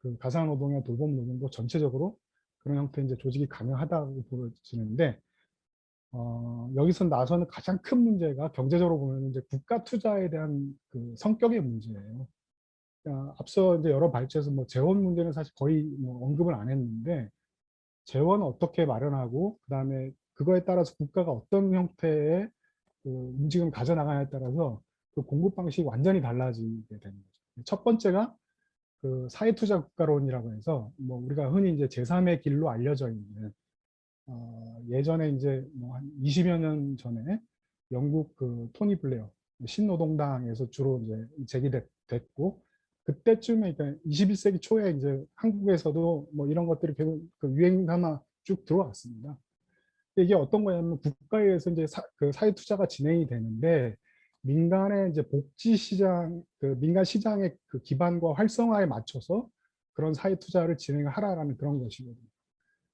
그 가사노동이나 돌봄 노동도 전체적으로 그런 형태의 이제 조직이 가능하다고 보여지는데 여기서 나서는 가장 큰 문제가 경제적으로 보면 이제 국가 투자에 대한 그 성격의 문제예요. 앞서 이제 여러 발제에서 뭐 재원 문제는 사실 거의 뭐 언급을 안 했는데 재원을 어떻게 마련하고 그다음에 그거에 따라서 국가가 어떤 형태의 그 움직임을 가져나가냐에 따라서 그 공급 방식이 완전히 달라지게 되는 거죠. 첫 번째가 그 사회투자 국가론이라고 해서 뭐 우리가 흔히 이제 제3의 길로 알려져 있는 예전에 이제 뭐 한 20여 년 전에 영국 그 토니 블레어 신노동당에서 주로 이제 제기됐고 그때쯤에 그러니까 21세기 초에 이제 한국에서도 뭐 이런 것들이 계속 그 유행 삼아 쭉 들어왔습니다. 이게 어떤 거냐면 국가에서 이제 그 사회 투자가 진행이 되는데 민간의 이제 복지 시장 그 민간 시장의 그 기반과 활성화에 맞춰서 그런 사회 투자를 진행하라라는 그런 것이거든요.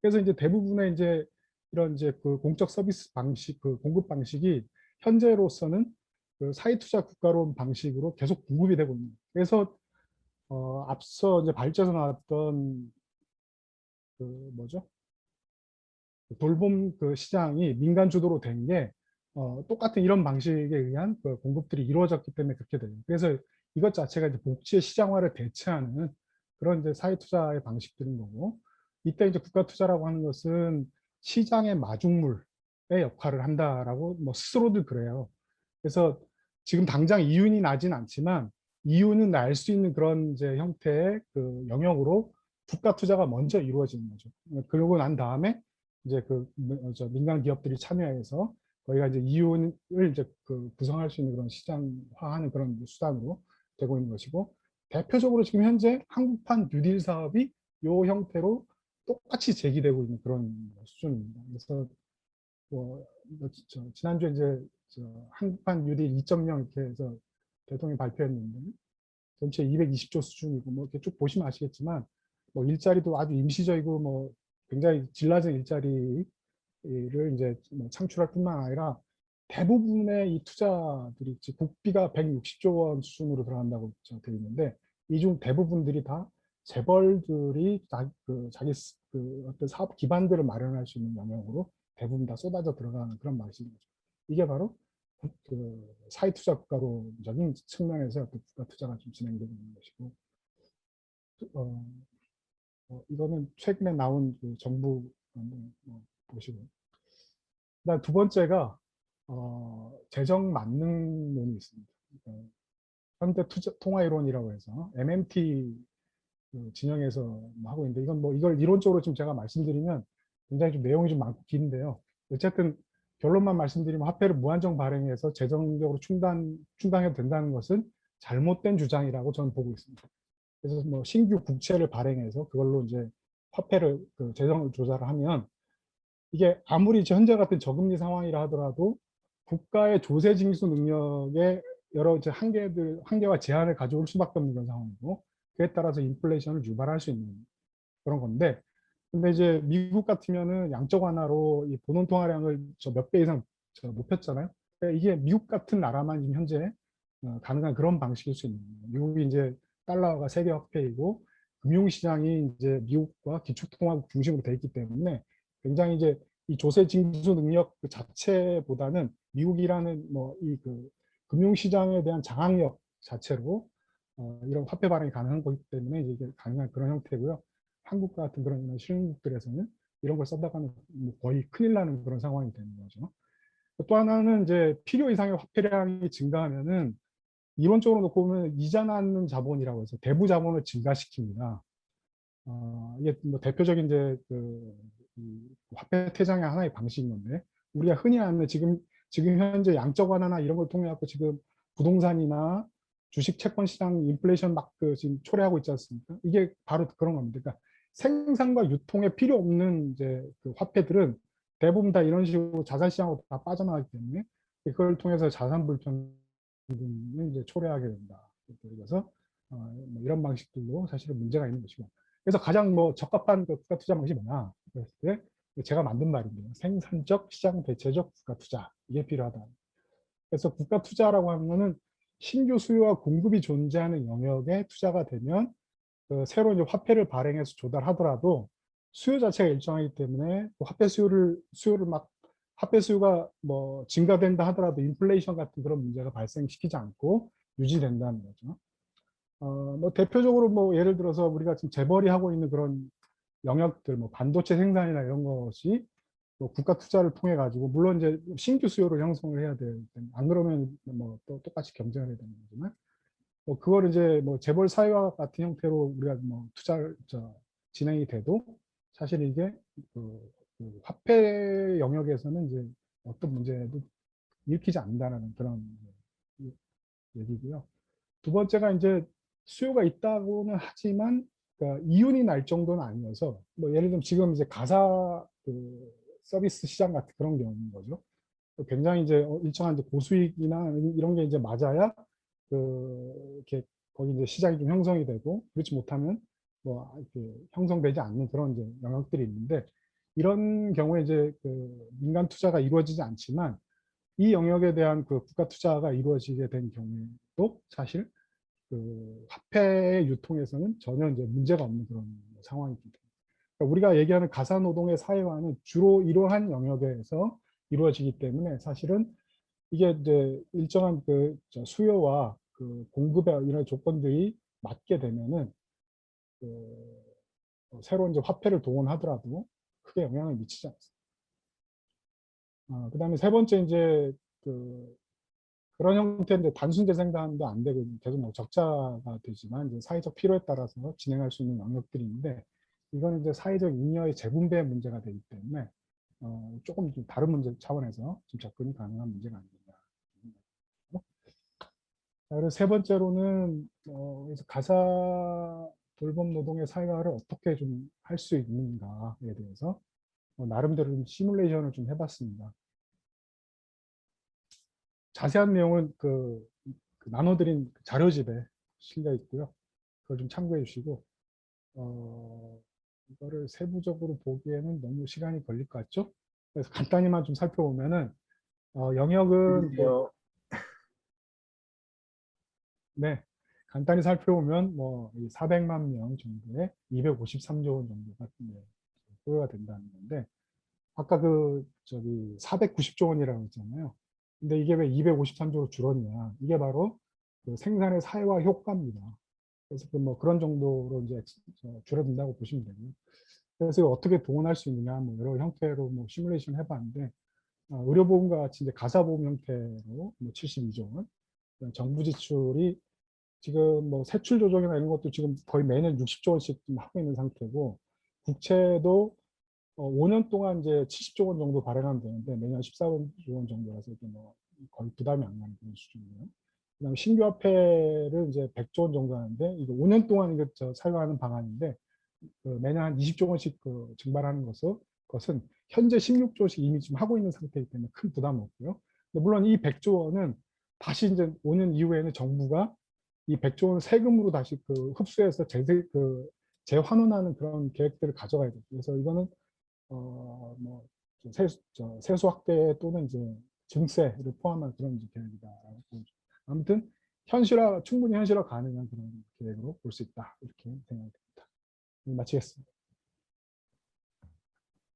그래서 이제 대부분의 이제 이런 이제 그 공적 서비스 방식, 그 공급 방식이 현재로서는 그 사회투자 국가론 방식으로 계속 공급이 되고 있는. 그래서 앞서 이제 발제에서 나왔던 그 뭐죠? 돌봄 그 시장이 민간 주도로 된 게 똑같은 이런 방식에 의한 그 공급들이 이루어졌기 때문에 그렇게 돼요. 그래서 이것 자체가 이제 복지의 시장화를 대체하는 그런 이제 사회 투자의 방식들인 거고, 이때 이제 국가 투자라고 하는 것은 시장의 마중물의 역할을 한다라고 뭐 스스로들 그래요. 그래서 지금 당장 이윤이 나진 않지만 이윤은 날 수 있는 그런 이제 형태의 그 영역으로 국가 투자가 먼저 이루어지는 거죠. 그러고 난 다음에 이제 그 민간 기업들이 참여해서 거기가 이제 이윤을 이제 그 구성할 수 있는 그런 시장화하는 그런 수단으로 되고 있는 것이고, 대표적으로 지금 현재 한국판 뉴딜 사업이 이 형태로 똑같이 제기되고 있는 그런 수준입니다. 그래서 지난주에 이제 한국판 뉴딜 2.0 이렇게 해서 대통령이 발표했는데 전체 220조 수준이고 뭐 이렇게 쭉 보시면 아시겠지만 뭐 일자리도 아주 임시적이고 뭐 굉장히 질 낮은 일자리를 이제 뭐 창출할 뿐만 아니라 대부분의 이 투자들이 국비가 160조 원 수준으로 들어간다고 되어 있는데 이 중 대부분들이 다 재벌들이 자기 그 어떤 사업 기반들을 마련할 수 있는 영역으로 대부분 다 쏟아져 들어가는 그런 방식인 거죠. 이게 바로 그 사회 투자 국가론적인 측면에서 국가 투자가 좀 진행되고 있는 것이고, 어, 이거는 최근에 나온 그 정부 보시고, 그다음 두 번째가 재정 만능론이 있습니다. 현대 투자 통화 이론이라고 해서 MMT 그 진영에서 뭐 하고 있는데 이건 뭐 이걸 이론적으로 좀 제가 말씀드리면 굉장히 좀 내용이 좀 많고 긴데요. 어쨌든 결론만 말씀드리면 화폐를 무한정 발행해서 재정적으로 충당해도 된다는 것은 잘못된 주장이라고 저는 보고 있습니다. 그래서 뭐 신규 국채를 발행해서 그걸로 이제 화폐를 그 재정을 조달을 하면 이게 아무리 현재 같은 저금리 상황이라 하더라도 국가의 조세 징수 능력에 여러 이제 한계와 제한을 가져올 수밖에 없는 그런 상황이고, 그에 따라서 인플레이션을 유발할 수 있는 그런 건데, 근데 이제 미국 같으면은 양적 완화로 이 본원 통화량을 몇 배 이상 높였잖아요. 그러니까 이게 미국 같은 나라만 지금 현재 가능한 그런 방식일 수 있는 거예요. 미국이 이제 달러가 세계 화폐이고 금융시장이 이제 미국과 기축통화국 중심으로 돼 있기 때문에 굉장히 이제 이 조세 징수 능력 그 자체보다는 미국이라는 뭐 이 그 금융시장에 대한 장악력 자체로 이런 화폐 발행이 가능한 거기 때문에 이게 가능한 그런 형태고요. 한국 같은 그런 실흥국들에서는 이런 걸 써다가는 뭐 거의 큰일 나는 그런 상황이 되는 거죠. 또 하나는 이제 필요 이상의 화폐량이 증가하면은 이론적으로 놓고 보면 이자 낳는 자본이라고 해서 대부 자본을 증가시킵니다. 이게 뭐 대표적인 이제 이 화폐 퇴장의 하나의 방식인 건데 우리가 흔히 아는 지금 현재 양적 완화나 이런 걸 통해 갖고 지금 부동산이나 주식 채권 시장 인플레이션 막 지금 초래하고 있지 않습니까? 이게 바로 그런 겁니다. 그러니까 생산과 유통에 필요 없는 이제 그 화폐들은 대부분 다 이런 식으로 자산 시장으로 다 빠져나가기 때문에 그걸 통해서 자산 불편을 이제 초래하게 된다. 그래서 뭐 이런 방식들로 사실은 문제가 있는 것이고. 그래서 가장 뭐 적합한 그 국가 투자 방식이 뭐냐? 그랬을 때 제가 만든 말인데요. 생산적, 시장 대체적 국가 투자 이게 필요하다. 그래서 국가 투자라고 하는 거는 신규 수요와 공급이 존재하는 영역에 투자가 되면 그 새로 이제 화폐를 발행해서 조달하더라도 수요 자체가 일정하기 때문에 수요를 막 화폐 수요가 뭐 증가된다 하더라도 인플레이션 같은 그런 문제가 발생시키지 않고 유지된다는 거죠. 뭐 대표적으로 뭐 예를 들어서 우리가 지금 재벌이 하고 있는 그런 영역들, 뭐 반도체 생산이나 이런 것이 뭐 국가 투자를 통해 가지고 물론 이제 신규 수요를 형성을 해야 돼요. 안 그러면 뭐 또 똑같이 경쟁을 해야 되는 거지만 뭐 그걸 이제 뭐 재벌 사회와 같은 형태로 우리가 뭐 투자를 진행이 돼도 사실 이게 그 화폐 영역에서는 이제 어떤 문제도 일으키지 않는다는 그런 얘기고요. 두 번째가 이제 수요가 있다고는 하지만 그러니까 이윤이 날 정도는 아니어서 뭐 예를 들면 지금 이제 가사 그 서비스 시장 같은 그런 경우인 거죠. 굉장히 이제 일정한 이제 고수익이나 이런 게 이제 맞아야 이렇게 거기 이제 시장이 좀 형성이 되고 그렇지 못하면 뭐 이렇게 형성되지 않는 그런 이제 영역들이 있는데 이런 경우에 이제 그 민간 투자가 이루어지지 않지만 이 영역에 대한 그 국가 투자가 이루어지게 된 경우에도 사실 그 화폐 유통에서는 전혀 이제 문제가 없는 그런 상황입니다. 그러니까 우리가 얘기하는 가사 노동의 사회화는 주로 이러한 영역에서 이루어지기 때문에 사실은 이게 이제 일정한 수요와 그 공급의 이런 조건들이 맞게 되면은 새로운 이제 화폐를 동원하더라도 크게 영향을 미치지 않습니다. 그다음에 세 번째 이제 그런 형태의 이제 단순 재생산도 안 되고 계속 뭐 적자가 되지만 이제 사회적 필요에 따라서 진행할 수 있는 영역들이 있는데 이거는 이제 사회적 잉여의 재분배 문제가 되기 때문에 조금 좀 다른 문제 차원에서 좀 접근이 가능한 문제가 아닙니다. 그리고 세 번째로는 그래서 가사 돌봄 노동의 사회화를 어떻게 좀 할 수 있는가에 대해서 나름대로 좀 시뮬레이션을 좀 해봤습니다. 자세한 내용은 그 나눠드린 자료집에 실려 있고요. 그걸 좀 참고해 주시고 이거를 세부적으로 보기에는 너무 시간이 걸릴 것 같죠? 그래서 간단히만 좀 살펴보면은 영역은 뭐, 네, 간단히 살펴보면 뭐 400만 명 정도에 253조 원 정도가 소요가 된다는 건데 아까 490조 원이라고 했잖아요. 근데 이게 왜 253조로 줄었냐? 이게 바로 그 생산의 사회화 효과입니다. 그래서 뭐 그런 정도로 이제 줄어든다고 보시면 되고요. 그래서 어떻게 동원할 수 있느냐, 뭐 여러 형태로 뭐 시뮬레이션 해봤는데 의료보험과 같이 이제 가사보험 형태로 뭐 72조 원, 정부 지출이 지금 뭐 세출 조정이나 이런 것도 지금 거의 매년 60조 원씩 좀 하고 있는 상태고 국채도 5년 동안 이제 70조 원 정도 발행하면 되는데 매년 14조 원 정도라서 이게 뭐 거의 부담이 안 가는 그런 수준이에요. 그다음에 신규 화폐를 이제 100조 원 정도 하는데 이거 5년 동안 이거 사용하는 방안인데 매년 한 20조 원씩 증발하는 것은 현재 16조씩 이미 지금 하고 있는 상태이기 때문에 큰 부담 없고요. 근데 물론 이 100조 원은 다시 이제 5년 이후에는 정부가 이 100조 원 세금으로 다시 흡수해서 재환원하는 그런 계획들을 가져가야 돼요. 그래서 이거는 뭐 세수 확대 또는 이제 증세를 포함한 그런 이제 계획이다라고 보죠. 아무튼 충분히 현실화 가능한 그런 계획으로 볼 수 있다 이렇게 생각됩니다. 마치겠습니다.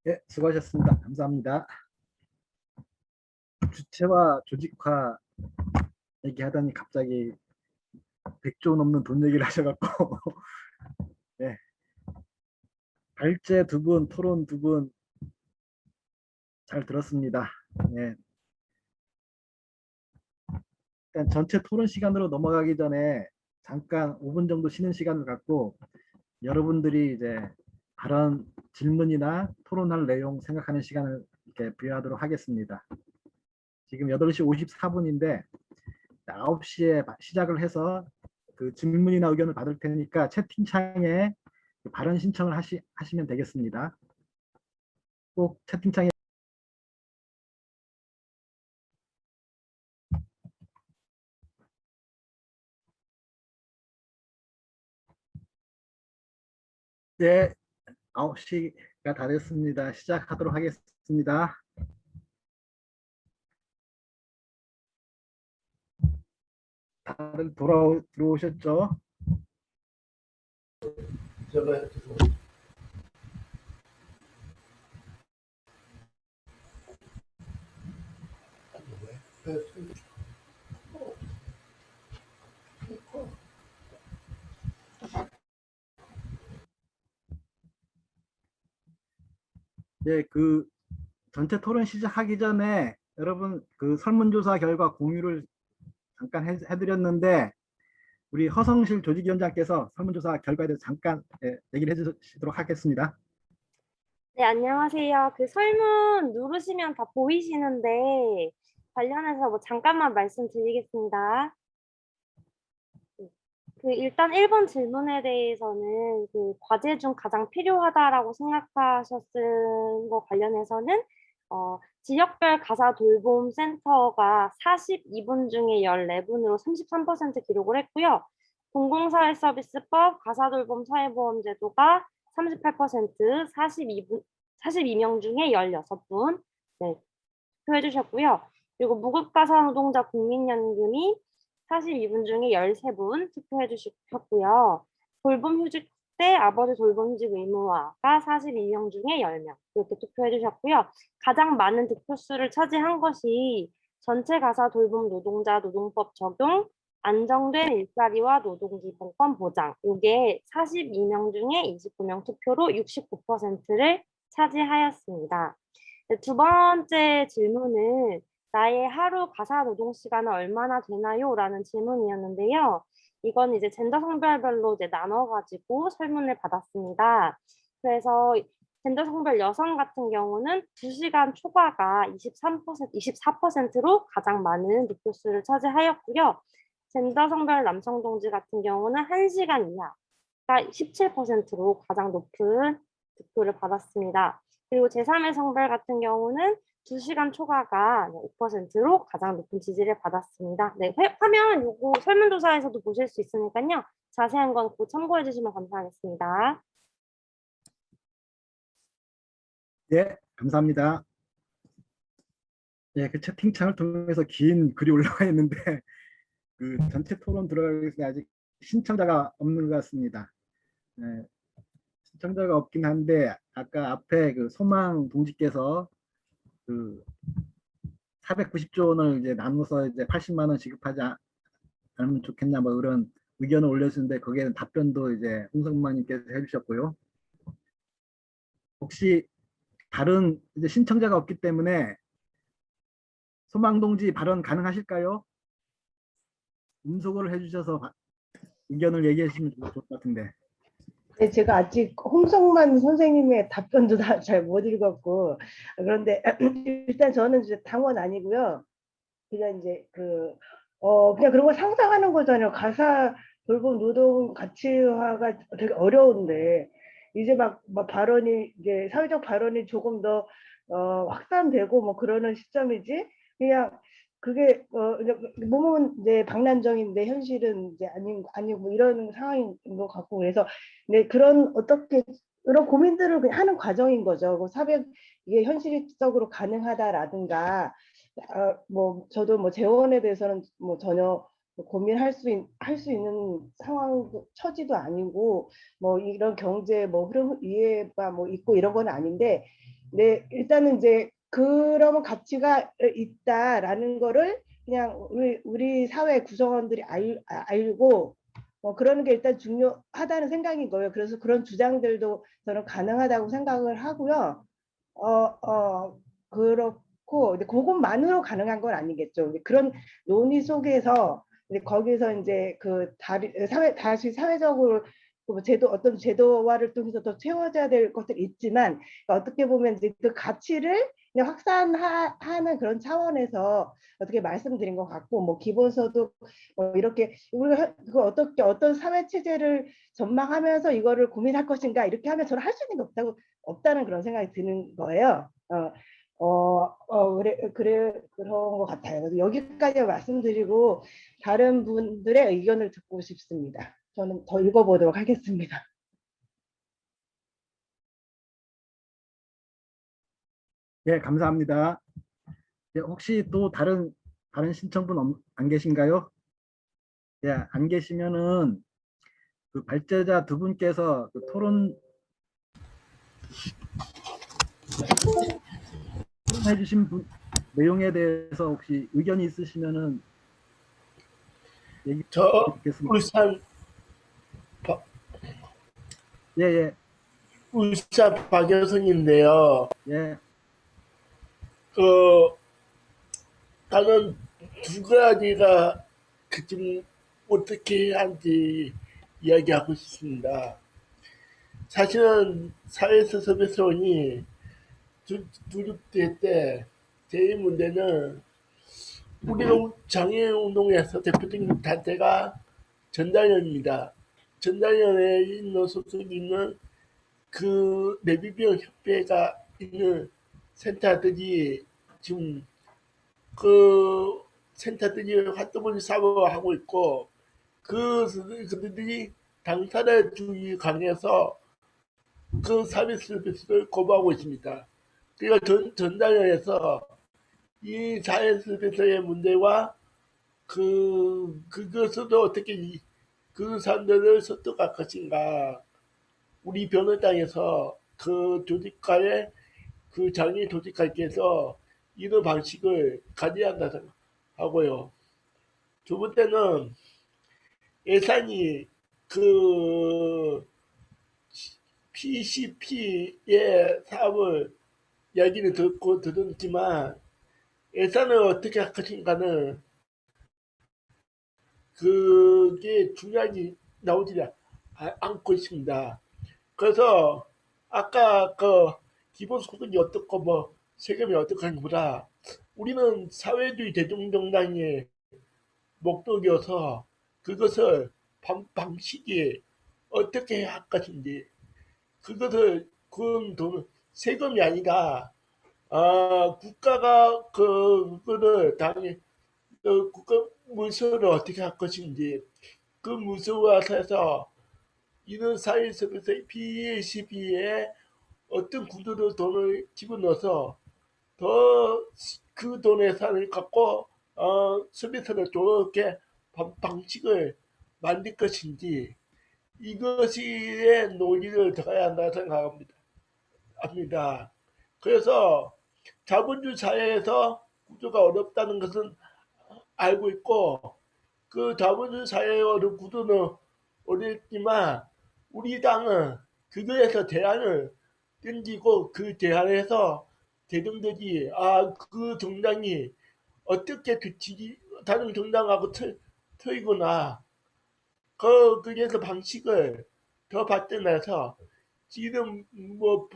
예, 수고하셨습니다. 감사합니다. 주체화 조직화 얘기하다니 갑자기 100조 넘는 돈 얘기를 하셔갖고 네. 발제 두 분, 토론 두 분 잘 들었습니다. 네. 일단 전체 토론 시간으로 넘어가기 전에 잠깐 5분 정도 쉬는 시간을 갖고 여러분들이 이제 발언, 질문이나 토론할 내용 생각하는 시간을 이렇게 부여하도록 하겠습니다. 지금 8시 54분인데 9시에 시작을 해서 그 질문이나 의견을 받을 테니까 채팅창에 발언 신청을 하시면 되겠습니다. 꼭 채팅창에 네, 9시가 다 됐습니다. 시작하도록 하겠습니다. 다들 들어오셨죠? 네, 그 전체 토론 시작하기 전에 여러분 그 설문조사 결과 공유를 잠깐 해드렸는데 우리 허성실 조직위원장께서 설문조사 결과에 대해서 잠깐 얘기를 해주시도록 하겠습니다. 네, 안녕하세요. 그 설문 누르시면 다 보이시는데 관련해서 뭐 잠깐만 말씀드리겠습니다. 그 일단 1번 질문에 대해서는 그 과제 중 가장 필요하다라고 생각하셨은 거 관련해서는 지역별 가사 돌봄 센터가 42분 중에 14분으로 33% 기록을 했고요. 공공사회 서비스법 가사 돌봄 사회보험제도가 38%, 42명 중에 16분 네, 투표해 주셨고요. 그리고 무급가사 노동자 국민연금이 42분 중에 13분 투표해 주셨고요. 돌봄 휴직 때 아버지 돌봄 휴직 의무화가 42명 중에 10명 이렇게 투표해 주셨고요. 가장 많은 득표수를 차지한 것이 전체 가사 돌봄 노동자 노동법 적용, 안정된 일자리와 노동기본권 보장 이게 42명 중에 29명 투표로 69%를 차지하였습니다. 두 번째 질문은 나의 하루 가사 노동 시간은 얼마나 되나요? 라는 질문이었는데요. 이건 이제 젠더 성별별로 이제 나눠가지고 설문을 받았습니다. 그래서 젠더 성별 여성 같은 경우는 2시간 초과가 24%로 가장 많은 득표수를 차지하였고요. 젠더 성별 남성 동지 같은 경우는 1시간 이하가 17%로 가장 높은 득표를 받았습니다. 그리고 제3의 성별 같은 경우는 2시간 초과가 5%로 가장 높은 지지를 받았습니다. 네, 화면 요거 설문조사에서도 보실 수 있으니까요. 자세한 건 꼭 참고해 주시면 감사하겠습니다. 네, 감사합니다. 네, 그 채팅창을 통해서 긴 글이 올라와 있는데 그 전체 토론 들어가기 위해서 아직 신청자가 없는 것 같습니다. 네, 신청자가 없긴 한데 아까 앞에 그 소망 동지께서 그 490조 원을 이제 나눠서 이제 80만 원 지급하지 않으면 좋겠냐 뭐 그런 의견을 올려주는데 거기에는 답변도 이제 홍성만님께서 해주셨고요. 혹시 다른 이제 신청자가 없기 때문에 소망 동지 발언 가능하실까요? 음소거를 해주셔서 의견을 얘기해 주시면 좋을 것 같은데. 네, 제가 아직 홍성만 선생님의 답변도 다 잘 못 읽었고 그런데 일단 저는 이제 당원 아니고요. 그냥 이제 그냥 그런 거 상상하는 거잖아요. 가사 돌봄 노동 가치화가 되게 어려운데 이제 막 발언이 이제 사회적 발언이 조금 더 확산되고 뭐 그러는 시점이지 그냥 그게 몸은 이제 방난정인데 현실은 이제 아니고 뭐 이런 상황인 것 같고 그래서 네 그런 어떻게 그런 고민들을 그냥 하는 과정인 거죠. 그 사백 이게 현실적으로 가능하다라든가 뭐 저도 뭐 재원에 대해서는 뭐 전혀 고민할 수 있는 상황 처지도 아니고 뭐 이런 경제 뭐 흐름 이해가 뭐 있고 이런 건 아닌데 네, 일단은 이제 그러면 가치가 있다라는 거를 그냥 우리 사회 구성원들이 알고 그러는 게 일단 중요하다는 생각인 거예요. 그래서 그런 주장들도 저는 가능하다고 생각을 하고요. 어, 그렇고, 근데 그것만으로 가능한 건 아니겠죠. 근데 그런 논의 속에서, 근데 거기서 이제 다시 사회적으로 그 어떤 제도화를 통해서 더 채워져야 될 것들이 있지만, 그러니까 어떻게 보면 이제 그 가치를 그냥 확산하는 그런 차원에서 어떻게 말씀드린 것 같고, 뭐 기본소득, 뭐 이렇게 우리가 그 어떤 사회 체제를 전망하면서 이거를 고민할 것인가 이렇게 하면 저는 할 수 있는 게 없다는 그런 생각이 드는 거예요. 그런 것 같아요. 그래서 여기까지 말씀드리고 다른 분들의 의견을 듣고 싶습니다. 저는 더 읽어보도록 하겠습니다. 예, 감사합니다. 예, 혹시 또 다른 신청분 안 계신가요? 예, 안 계시면은 그 발제자 두 분께서 그 토론해 주신 내용에 대해서 혹시 의견이 있으시면은 얘기 저 듣겠습니다. 예, 예, 울산 박여성인데요. 예. 그 나는 두 가지가 좀 어떻게 해야 하는지 이야기하고 싶습니다. 사실은 사회에서 서비스원이 두립될 때 제일 문제는 우리가 장애운동에서 대표적인 단체가 전달연입니다. 전달연에 있는 소속이 있는 그 뇌비병 협회가 있는 센터들이 지금 그 센터들이 활동을 사고하고 있고 그들이 당사자주의 강해서 그 서비스를 거부하고 있습니다. 그러니까 전달연에서 이 사회 서비스의 문제와 그것으로 어떻게 그 사람들을 설득할 것인가. 우리 변호당에서 그 조직가의 그 장애 조직가께서 이런 방식을 가져야 한다 하고요. 두 번째는 예산이 그 PCP의 사업을 이야기를 들었지만 예산을 어떻게 할 것인가는 그게 중요하지 나오지 않고 있습니다. 그래서 아까 그 기본소득이 어떻고 뭐 세금이 어떻고 하는 것보다 우리는 사회주의 대중정당의 목적이어서 그것을 방식이 어떻게 할 것인지 그것을 그건 돈 세금이 아니라 국가가 그거를 당연히 국가 문서를 어떻게 할 것인지 그 문서화해서 이런 사회 서비스 PCB에 어떤 구조로 돈을 집어넣어서 더 그 돈의 산을 갖고 서비스를 좋게 방식을 만들 것인지 이것이 논의를 들어야 한다 생각합니다. 그래서 자본주의 사회에서 구조가 어렵다는 것은 알고 있고 그 자본주의 사회의 구조는 어렵지만 우리 당은 그거에서 대안을 던지고 그 대안에서 대중들이 그 정당이 어떻게 다른 정당하고 틀리구나 그래서 방식을 더 발전해서 지금 뭐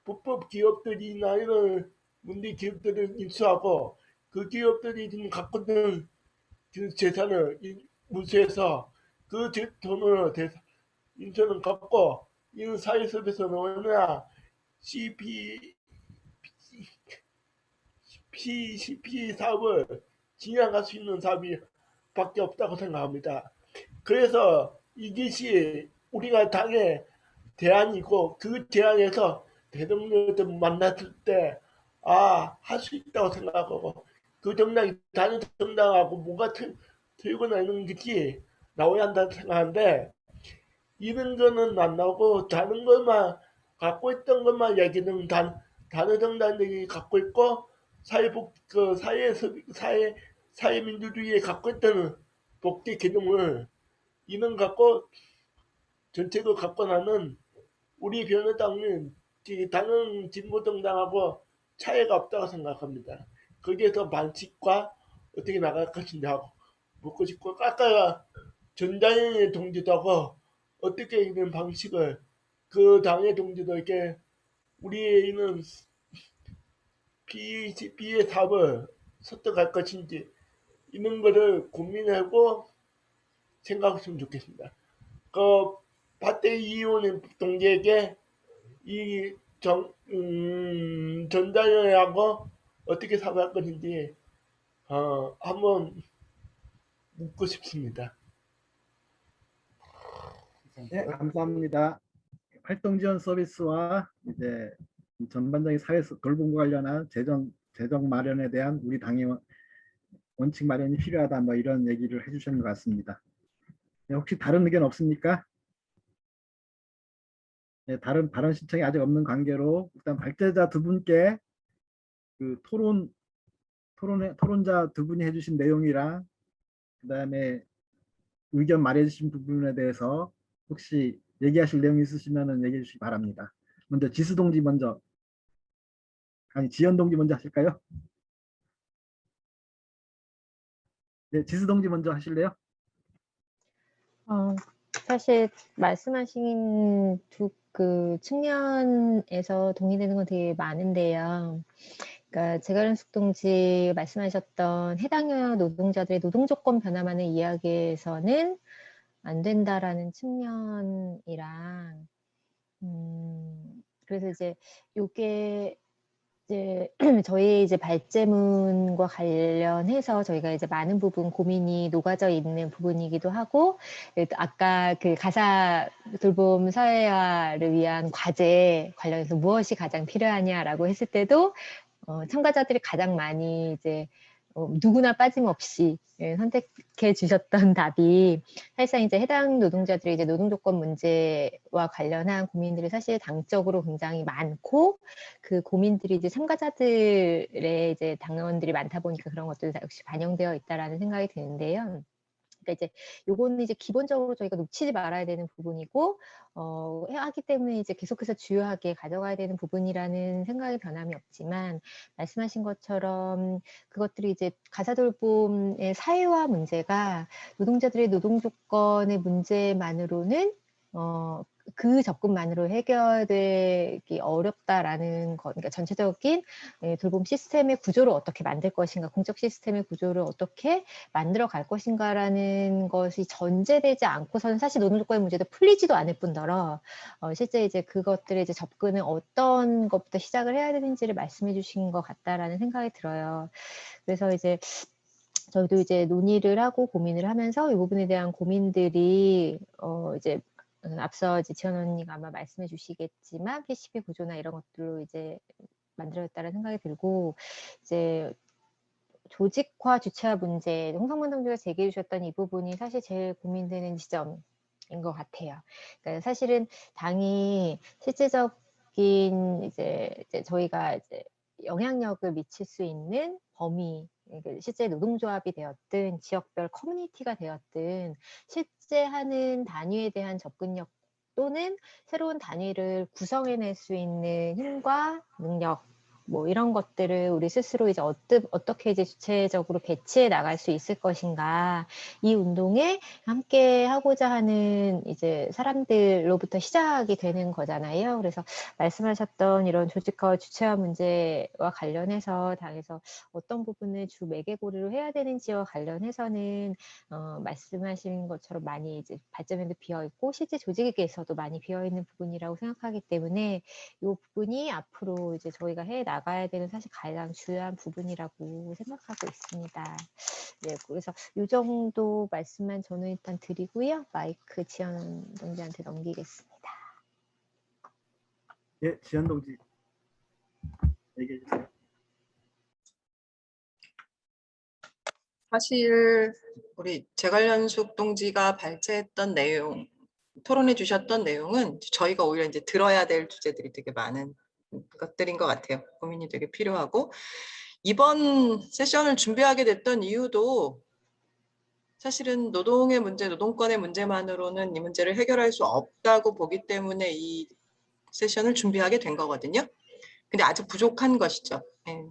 불법 기업들이나 이런 문제 기업들을 인수하고 그 기업들이 지금 갖고 있는 그 재산을 문수해서 그 돈을 인수를 갖고 이 사회 서비스는 얼마나 CP 사업을 진행할 수 있는 사업이 밖에 없다고 생각합니다. 그래서 이것이 우리가 당의 대안이고 그 대안에서 대통령들 만났을 때 할 수 있다고 생각하고 그 정당이 다른 정당하고 뭐가 틀고 나는 것이 나와야 한다고 생각하는데 이런 거는 안 나오고 다른 것만 갖고 있던 것만 얘기는 다른 정당들이 갖고 있고 사회민주주의에 갖고 있던 복지 기능을 이는 갖고 정책을 갖고 나는 우리 변호당은 다른 진보 정당하고 차이가 없다고 생각합니다. 거기에서 방식과 어떻게 나갈 것인지 묻고 싶고 아까 전자연의 동지도하고 어떻게 있는 방식을 그 당의 동지도에게 우리의 있는 비의 사업을 설득할 것인지 이런 거를 고민하고 생각했으면 좋겠습니다. 그 박대희 이의원 동지에게 이 전자연하고 어떻게 사업할 것인지 한번 묻고 싶습니다. 네, 감사합니다. 활동 지원 서비스와 이제 전반적인 사회 돌봄과 관련한 재정 마련에 대한 우리 당의 원칙 마련이 필요하다 뭐 이런 얘기를 해주신 것 같습니다. 네, 혹시 다른 의견 없습니까? 네, 다른 발언 신청이 아직 없는 관계로 일단 발제자 두 분께 그 토론자 두 분이 해주신 내용이랑 그다음에 의견 말해주신 부분에 대해서 혹시 얘기하실 내용 있으시면 얘기해 주시기 바랍니다. 먼저 지수 동지 먼저, 아니 지연 동지 먼저 하실까요? 네, 지수 동지 먼저 하실래요? 사실 말씀하신 그 측면에서 동의되는 건 되게 많은데요. 그러니까 제가련숙 동지 말씀하셨던 해당 노동자들의 노동 조건 변화만을 이야기해서는 안 된다라는 측면이랑, 그래서 이제 요게 이제 저희 이제 발제문과 관련해서 저희가 이제 많은 부분 고민이 녹아져 있는 부분이기도 하고, 아까 그 가사 돌봄 사회화를 위한 과제 관련해서 무엇이 가장 필요하냐라고 했을 때도 참가자들이 가장 많이 이제 누구나 빠짐없이 선택해 주셨던 답이 사실상 이제 해당 노동자들의 이제 노동 조건 문제와 관련한 고민들이 사실 당적으로 굉장히 많고, 그 고민들이 이제 참가자들의 이제 당원들이 많다 보니까 그런 것들도 역시 반영되어 있다라는 생각이 드는데요. 그러니까 이제 요거는 이제 기본적으로 저희가 놓치지 말아야 되는 부분이고, 하기 때문에 이제 계속해서 주요하게 가져가야 되는 부분이라는 생각이 변함이 없지만, 말씀하신 것처럼 그것들이 이제 가사 돌봄의 사회화 문제가 노동자들의 노동 조건의 문제만으로는 그 접근만으로 해결되기 어렵다라는 것, 그러니까 전체적인 돌봄 시스템의 구조를 어떻게 만들 것인가, 공적 시스템의 구조를 어떻게 만들어 갈 것인가라는 것이 전제되지 않고서는 사실 노동 조건의 문제도 풀리지도 않을 뿐더러 실제 이제 그것들의 이제 접근은 어떤 것부터 시작을 해야 되는지를 말씀해 주신 것 같다라는 생각이 들어요. 그래서 이제 저희도 이제 논의를 하고 고민을 하면서 이 부분에 대한 고민들이 이제 앞서 이제 지연 언니가 아마 말씀해 주시겠지만 PCP 구조나 이런 것들로 이제 만들어졌다는 생각이 들고, 이제 조직화 주체화 문제, 홍성문 동지가 제기해 주셨던 이 부분이 사실 제일 고민되는 지점인 것 같아요. 그러니까 사실은 당이 실질적인 이제 저희가 이제 영향력을 미칠 수 있는 범위, 실제 노동조합이 되었든 지역별 커뮤니티가 되었든 실제 하는 단위에 대한 접근력 또는 새로운 단위를 구성해낼 수 있는 힘과 능력, 뭐 이런 것들을 우리 스스로 이제 어떻게 이제 주체적으로 배치해 나갈 수 있을 것인가, 이 운동에 함께 하고자 하는 이제 사람들로부터 시작이 되는 거잖아요. 그래서 말씀하셨던 이런 조직화와 주체화 문제와 관련해서 당에서 어떤 부분을 주 매개고리로 해야 되는지와 관련해서는 말씀하신 것처럼 많이 이제 발전에도 비어 있고 실제 조직에서도 많이 비어 있는 부분이라고 생각하기 때문에 이 부분이 앞으로 이제 저희가 해 나가야 되는 사실 가장 중요한 부분이라고 생각하고 있습니다. 네, 그래서 이 정도 말씀만 저는 일단 드리고요. 마이크 지연 동지한테 넘기겠습니다. 예, 지연 동지 얘기해 주세요. 사실 우리 제갈련숙 동지가 발제했던 내용, 토론해 주셨던 내용은 저희가 오히려 이제 들어야 될 주제들이 되게 많은 것들인 것 같아요. 고민이 되게 필요하고 이번 세션을 준비하게 됐던 이유도 사실은 노동의 문제, 노동권의 문제만으로는 이 문제를 해결할 수 없다고 보기 때문에 이 세션을 준비하게 된 거거든요. 근데 아직 부족한 것이죠. 예,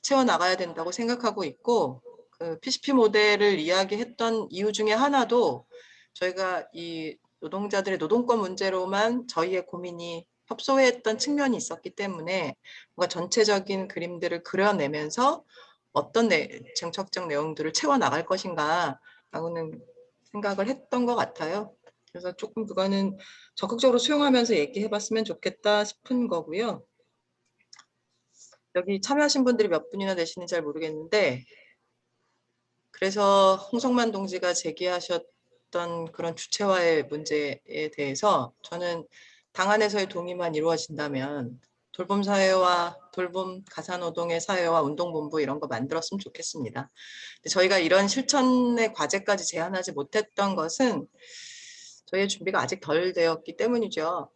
채워나가야 된다고 생각하고 있고 그 PCP 모델을 이야기했던 이유 중에 하나도 저희가 이 노동자들의 노동권 문제로만 저희의 고민이 협소했던 측면이 있었기 때문에 뭔가 전체적인 그림들을 그려내면서 어떤 정책적 내용들을 채워나갈 것인가 라고는 생각을 했던 것 같아요. 그래서 조금 그거는 적극적으로 수용하면서 얘기해봤으면 좋겠다 싶은 거고요. 여기 참여하신 분들이 몇 분이나 되시는지 잘 모르겠는데 그래서 홍성만 동지가 제기하셨던 그런 주체화의 문제에 대해서 저는 당 안에서의 동의만 이루어진다면 돌봄 사회와 돌봄 가사노동의 사회와 운동본부 이런 거 만들었으면 좋겠습니다. 근데 저희가 이런 실천의 과제까지 제안하지 못했던 것은 저희의 준비가 아직 덜 되었기 때문이죠.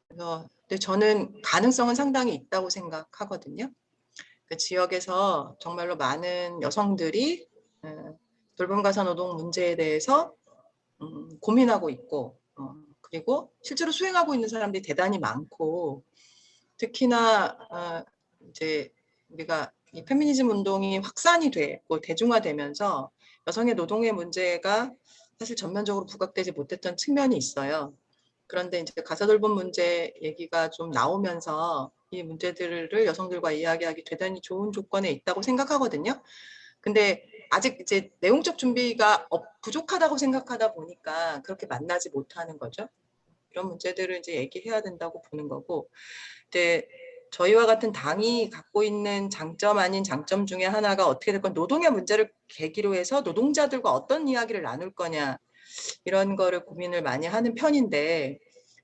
그래서 근데 저는 가능성은 상당히 있다고 생각하거든요. 그 지역에서 정말로 많은 여성들이 돌봄 가사 노동 문제에 대해서 고민하고 있고 그리고 실제로 수행하고 있는 사람들이 대단히 많고 특히나 이제 우리가 이 페미니즘 운동이 확산이 되고 대중화되면서 여성의 노동의 문제가 사실 전면적으로 부각되지 못했던 측면이 있어요. 그런데 이제 가사 돌봄 문제 얘기가 좀 나오면서 이 문제들을 여성들과 이야기하기 대단히 좋은 조건에 있다고 생각하거든요. 근데 아직 이제 내용적 준비가 부족하다고 생각하다 보니까 그렇게 만나지 못하는 거죠. 이런 문제들을 이제 얘기해야 된다고 보는 거고, 근데 저희와 같은 당이 갖고 있는 장점 아닌 장점 중에 하나가 어떻게 될 건 노동의 문제를 계기로 해서 노동자들과 어떤 이야기를 나눌 거냐 이런 거를 고민을 많이 하는 편인데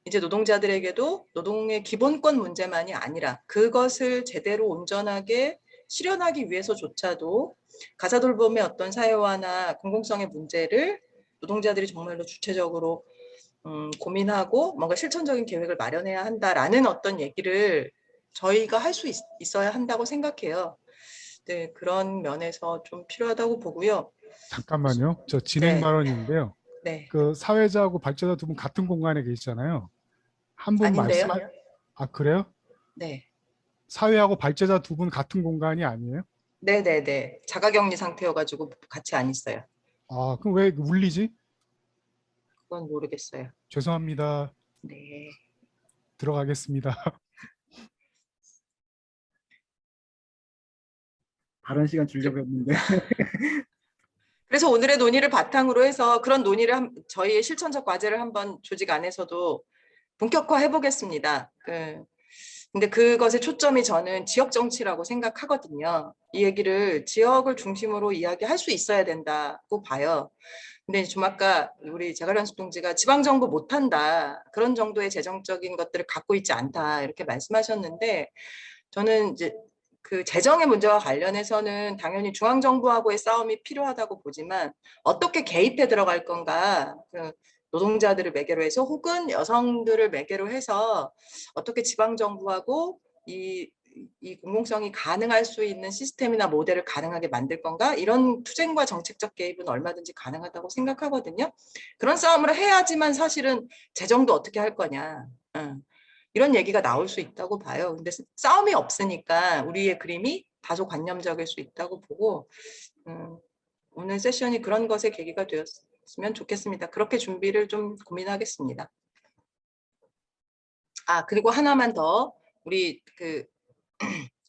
이제 노동자들에게도 노동의 기본권 문제만이 아니라 그것을 제대로 온전하게 실현하기 위해서조차도 가사돌봄의 어떤 사회화나 공공성의 문제를 노동자들이 정말로 주체적으로 고민하고 뭔가 실천적인 계획을 마련해야 한다라는 어떤 얘기를 저희가 할 수 있어야 한다고 생각해요. 네, 그런 면에서 좀 필요하다고 보고요. 잠깐만요. 저 진행 네, 발언인데요. 네. 그 사회자하고 발제자 두 분 같은 공간에 계시잖아요. 한 분 아닌데요? 아, 그래요? 네. 사회하고 발제자 두 분 같은 공간이 아니에요? 네네네. 자가격리 상태여가지고 같이 안 있어요. 아, 그럼 왜 울리지? 그건 모르겠어요. 죄송합니다. 네. 들어가겠습니다. 다른 시간 주려고 했는데 그래서 오늘의 논의를 바탕으로 해서 그런 논의를 저희의 실천적 과제를 한번 조직 안에서도 본격화해 보겠습니다. 근데 그것의 초점이 저는 지역 정치라고 생각하거든요. 이 얘기를 지역을 중심으로 이야기할 수 있어야 된다고 봐요. 근데 좀 아까 우리 자가련숙 동지가 지방정부 못한다. 그런 정도의 재정적인 것들을 갖고 있지 않다. 이렇게 말씀하셨는데 저는 이제 그 재정의 문제와 관련해서는 당연히 중앙정부하고의 싸움이 필요하다고 보지만 어떻게 개입해 들어갈 건가 그 노동자들을 매개로 해서 혹은 여성들을 매개로 해서 어떻게 지방정부하고 이 공공성이 가능할 수 있는 시스템이나 모델을 가능하게 만들 건가 이런 투쟁과 정책적 개입은 얼마든지 가능하다고 생각하거든요. 그런 싸움을 해야지만 사실은 재정도 어떻게 할 거냐 이런 얘기가 나올 수 있다고 봐요. 근데 싸움이 없으니까 우리의 그림이 다소 관념적일 수 있다고 보고 오늘 세션이 그런 것의 계기가 되었으면 좋겠습니다. 그렇게 준비를 좀 고민하겠습니다. 아, 그리고 하나만 더 우리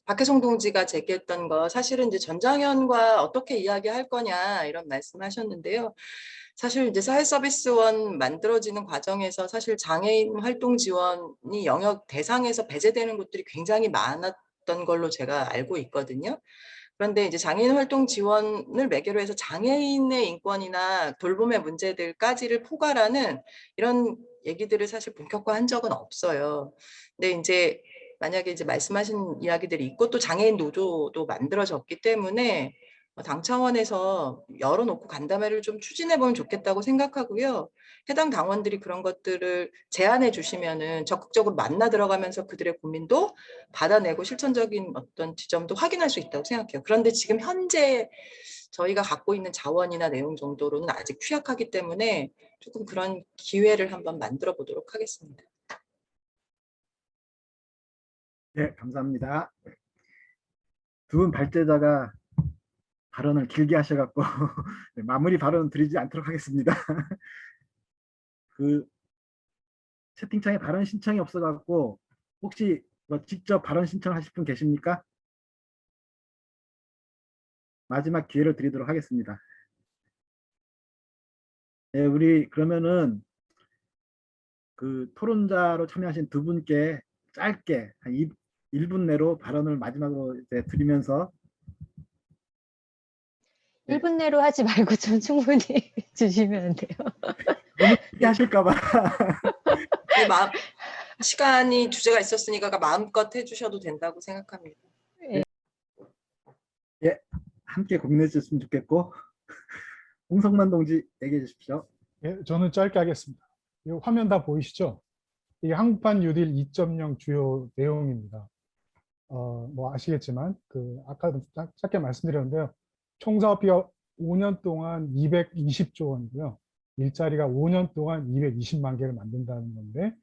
박혜성 동지가 제기했던 거 사실은 이제 전장현과 어떻게 이야기할 거냐 이런 말씀하셨는데요. 사실 이제 사회서비스원 만들어지는 과정에서 사실 장애인 활동 지원이 영역 대상에서 배제되는 곳들이 굉장히 많았던 걸로 제가 알고 있거든요. 그런데 이제 장애인 활동 지원을 매개로 해서 장애인의 인권이나 돌봄의 문제들까지를 포괄하는 이런 얘기들을 사실 본격화한 적은 없어요. 근데 이제 만약에 이제 말씀하신 이야기들이 있고 또 장애인 노조도 만들어졌기 때문에 당 차원에서 열어놓고 간담회를 좀 추진해 보면 좋겠다고 생각하고요. 해당 당원들이 그런 것들을 제안해 주시면은 적극적으로 만나 들어가면서 그들의 고민도 받아내고 실천적인 어떤 지점도 확인할 수 있다고 생각해요. 그런데 지금 현재 저희가 갖고 있는 자원이나 내용 정도로는 아직 취약하기 때문에 조금 그런 기회를 한번 만들어 보도록 하겠습니다. 네, 감사합니다. 두 분 발제자가 발언을 길게 하셔갖고 네, 마무리 발언 드리지 않도록 하겠습니다. 그 채팅창에 발언 신청이 없어갖고 혹시 뭐 직접 발언 신청하실 분 계십니까? 마지막 기회를 드리도록 하겠습니다. 네, 우리 그러면은 그 토론자로 참여하신 두 분께 짧게 한 1분 내로 발언을 마지막으로 이제 드리면서 1분 내로 하지 말고 좀 충분히 주시면 안 돼요. 너무 쉽게 하실까봐 시간이 주제가 있었으니까 마음껏 해주셔도 된다고 생각합니다. 함께 고민해 주셨으면 좋겠고 홍성만 동지 얘기해 주십시오. 예, 저는 짧게 하겠습니다. 이 화면 다 보이시죠? 이게 한국판 뉴딜 2.0 주요 내용입니다. 뭐 아시겠지만 아까도 짧게 말씀드렸는데요. 총 사업비가 5년 동안 220조 원이고요. 일자리가 5년 동안 220만 개를 만든다는 건데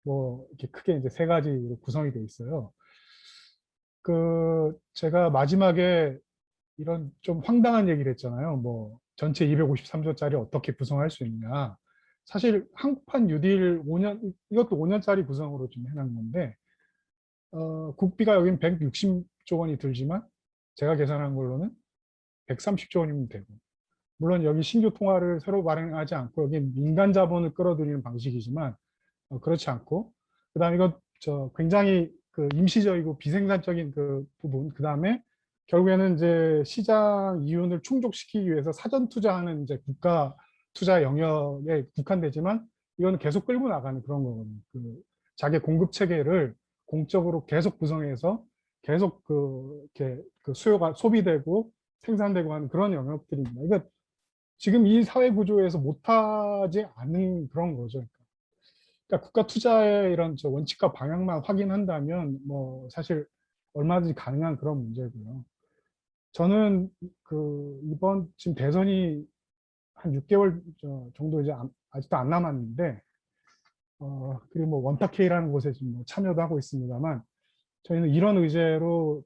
뭐 이렇게 크게 이제 세 가지로 구성이 돼 있어요. 제가 마지막에 이런 좀 황당한 얘기를 했잖아요. 뭐 전체 253조짜리 어떻게 구성할 수 있냐. 사실 한국판 뉴딜 5년 이것도 5년짜리 구성으로 좀 해놓은 건데 국비가 여긴 160조 원이 들지만 제가 계산한 걸로는 130조 원이면 되고, 물론 여기 신규 통화를 새로 발행하지 않고 여기 민간 자본을 끌어들이는 방식이지만 그렇지 않고, 그다음에 이건 굉장히 임시적이고 비생산적인 부분, 그다음에 결국에는 이제 시장 이윤을 충족시키기 위해서 사전 투자하는 이제 국가 투자 영역에 국한되지만 이거는 계속 끌고 나가는 그런 거거든요. 자기 공급 체계를 공적으로 계속 구성해서 계속 이렇게 수요가 소비되고 생산되고 하는 그런 영역들입니다. 그러니까 지금 이 사회 구조에서 못하지 않은 그런 거죠. 그러니까 국가 투자의 이런 원칙과 방향만 확인한다면 뭐 사실 얼마든지 가능한 그런 문제고요. 저는 이번 지금 대선이 한 6개월 정도 이제 아직도 안 남았는데 그리고 뭐 원탁회의라는 곳에 지금 뭐 참여도 하고 있습니다만, 저희는 이런 의제로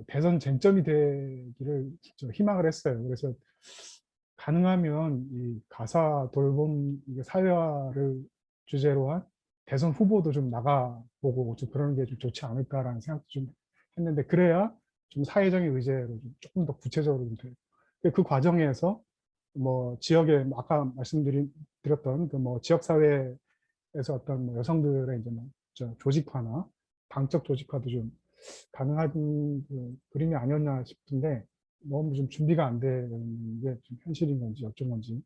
대선 쟁점이 되기를 희망을 했어요. 그래서 가능하면 이 가사 돌봄 사회화를 주제로 한 대선 후보도 좀 나가보고 좀 그런 게 좀 좋지 않을까라는 생각도 좀 했는데, 그래야 좀 사회적인 의제로 좀 조금 더 구체적으로 좀 돼요. 그 과정에서 뭐 지역에 아까 말씀드렸던 뭐 지역 사회에서 어떤 뭐 여성들의 이제 뭐 조직화나 당적 조직화도 좀 가능한 그림이 아니었나 싶은데, 너무 좀 준비가 안 되는 게 좀 현실인 건지 어쩐 건지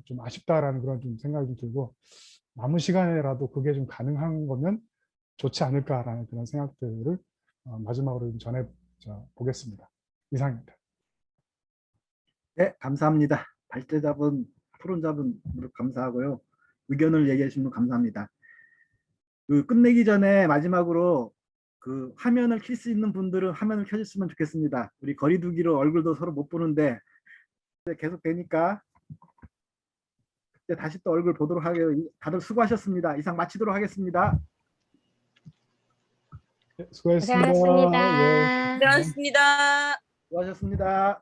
좀 아쉽다라는 그런 좀 생각이 좀 들고, 남은 시간에라도 그게 좀 가능한 거면 좋지 않을까라는 그런 생각들을 마지막으로 좀 전해 보겠습니다. 이상입니다. 네, 감사합니다. 발제자분, 토론자분 무릎 감사하고요. 의견을 얘기해 주신 분 감사합니다. 끝내기 전에 마지막으로 화면을 켤 수 있는 분들은 화면을 켜주시면 좋겠습니다. 우리 거리두기로 얼굴도 서로 못 보는데 계속 되니까 그때 다시 또 얼굴 보도록 하게요. 다들 수고하셨습니다. 이상 마치도록 하겠습니다. 네, 수고하셨습니다. 고생하셨습니다. 예. 고생하셨습니다. 수고하셨습니다.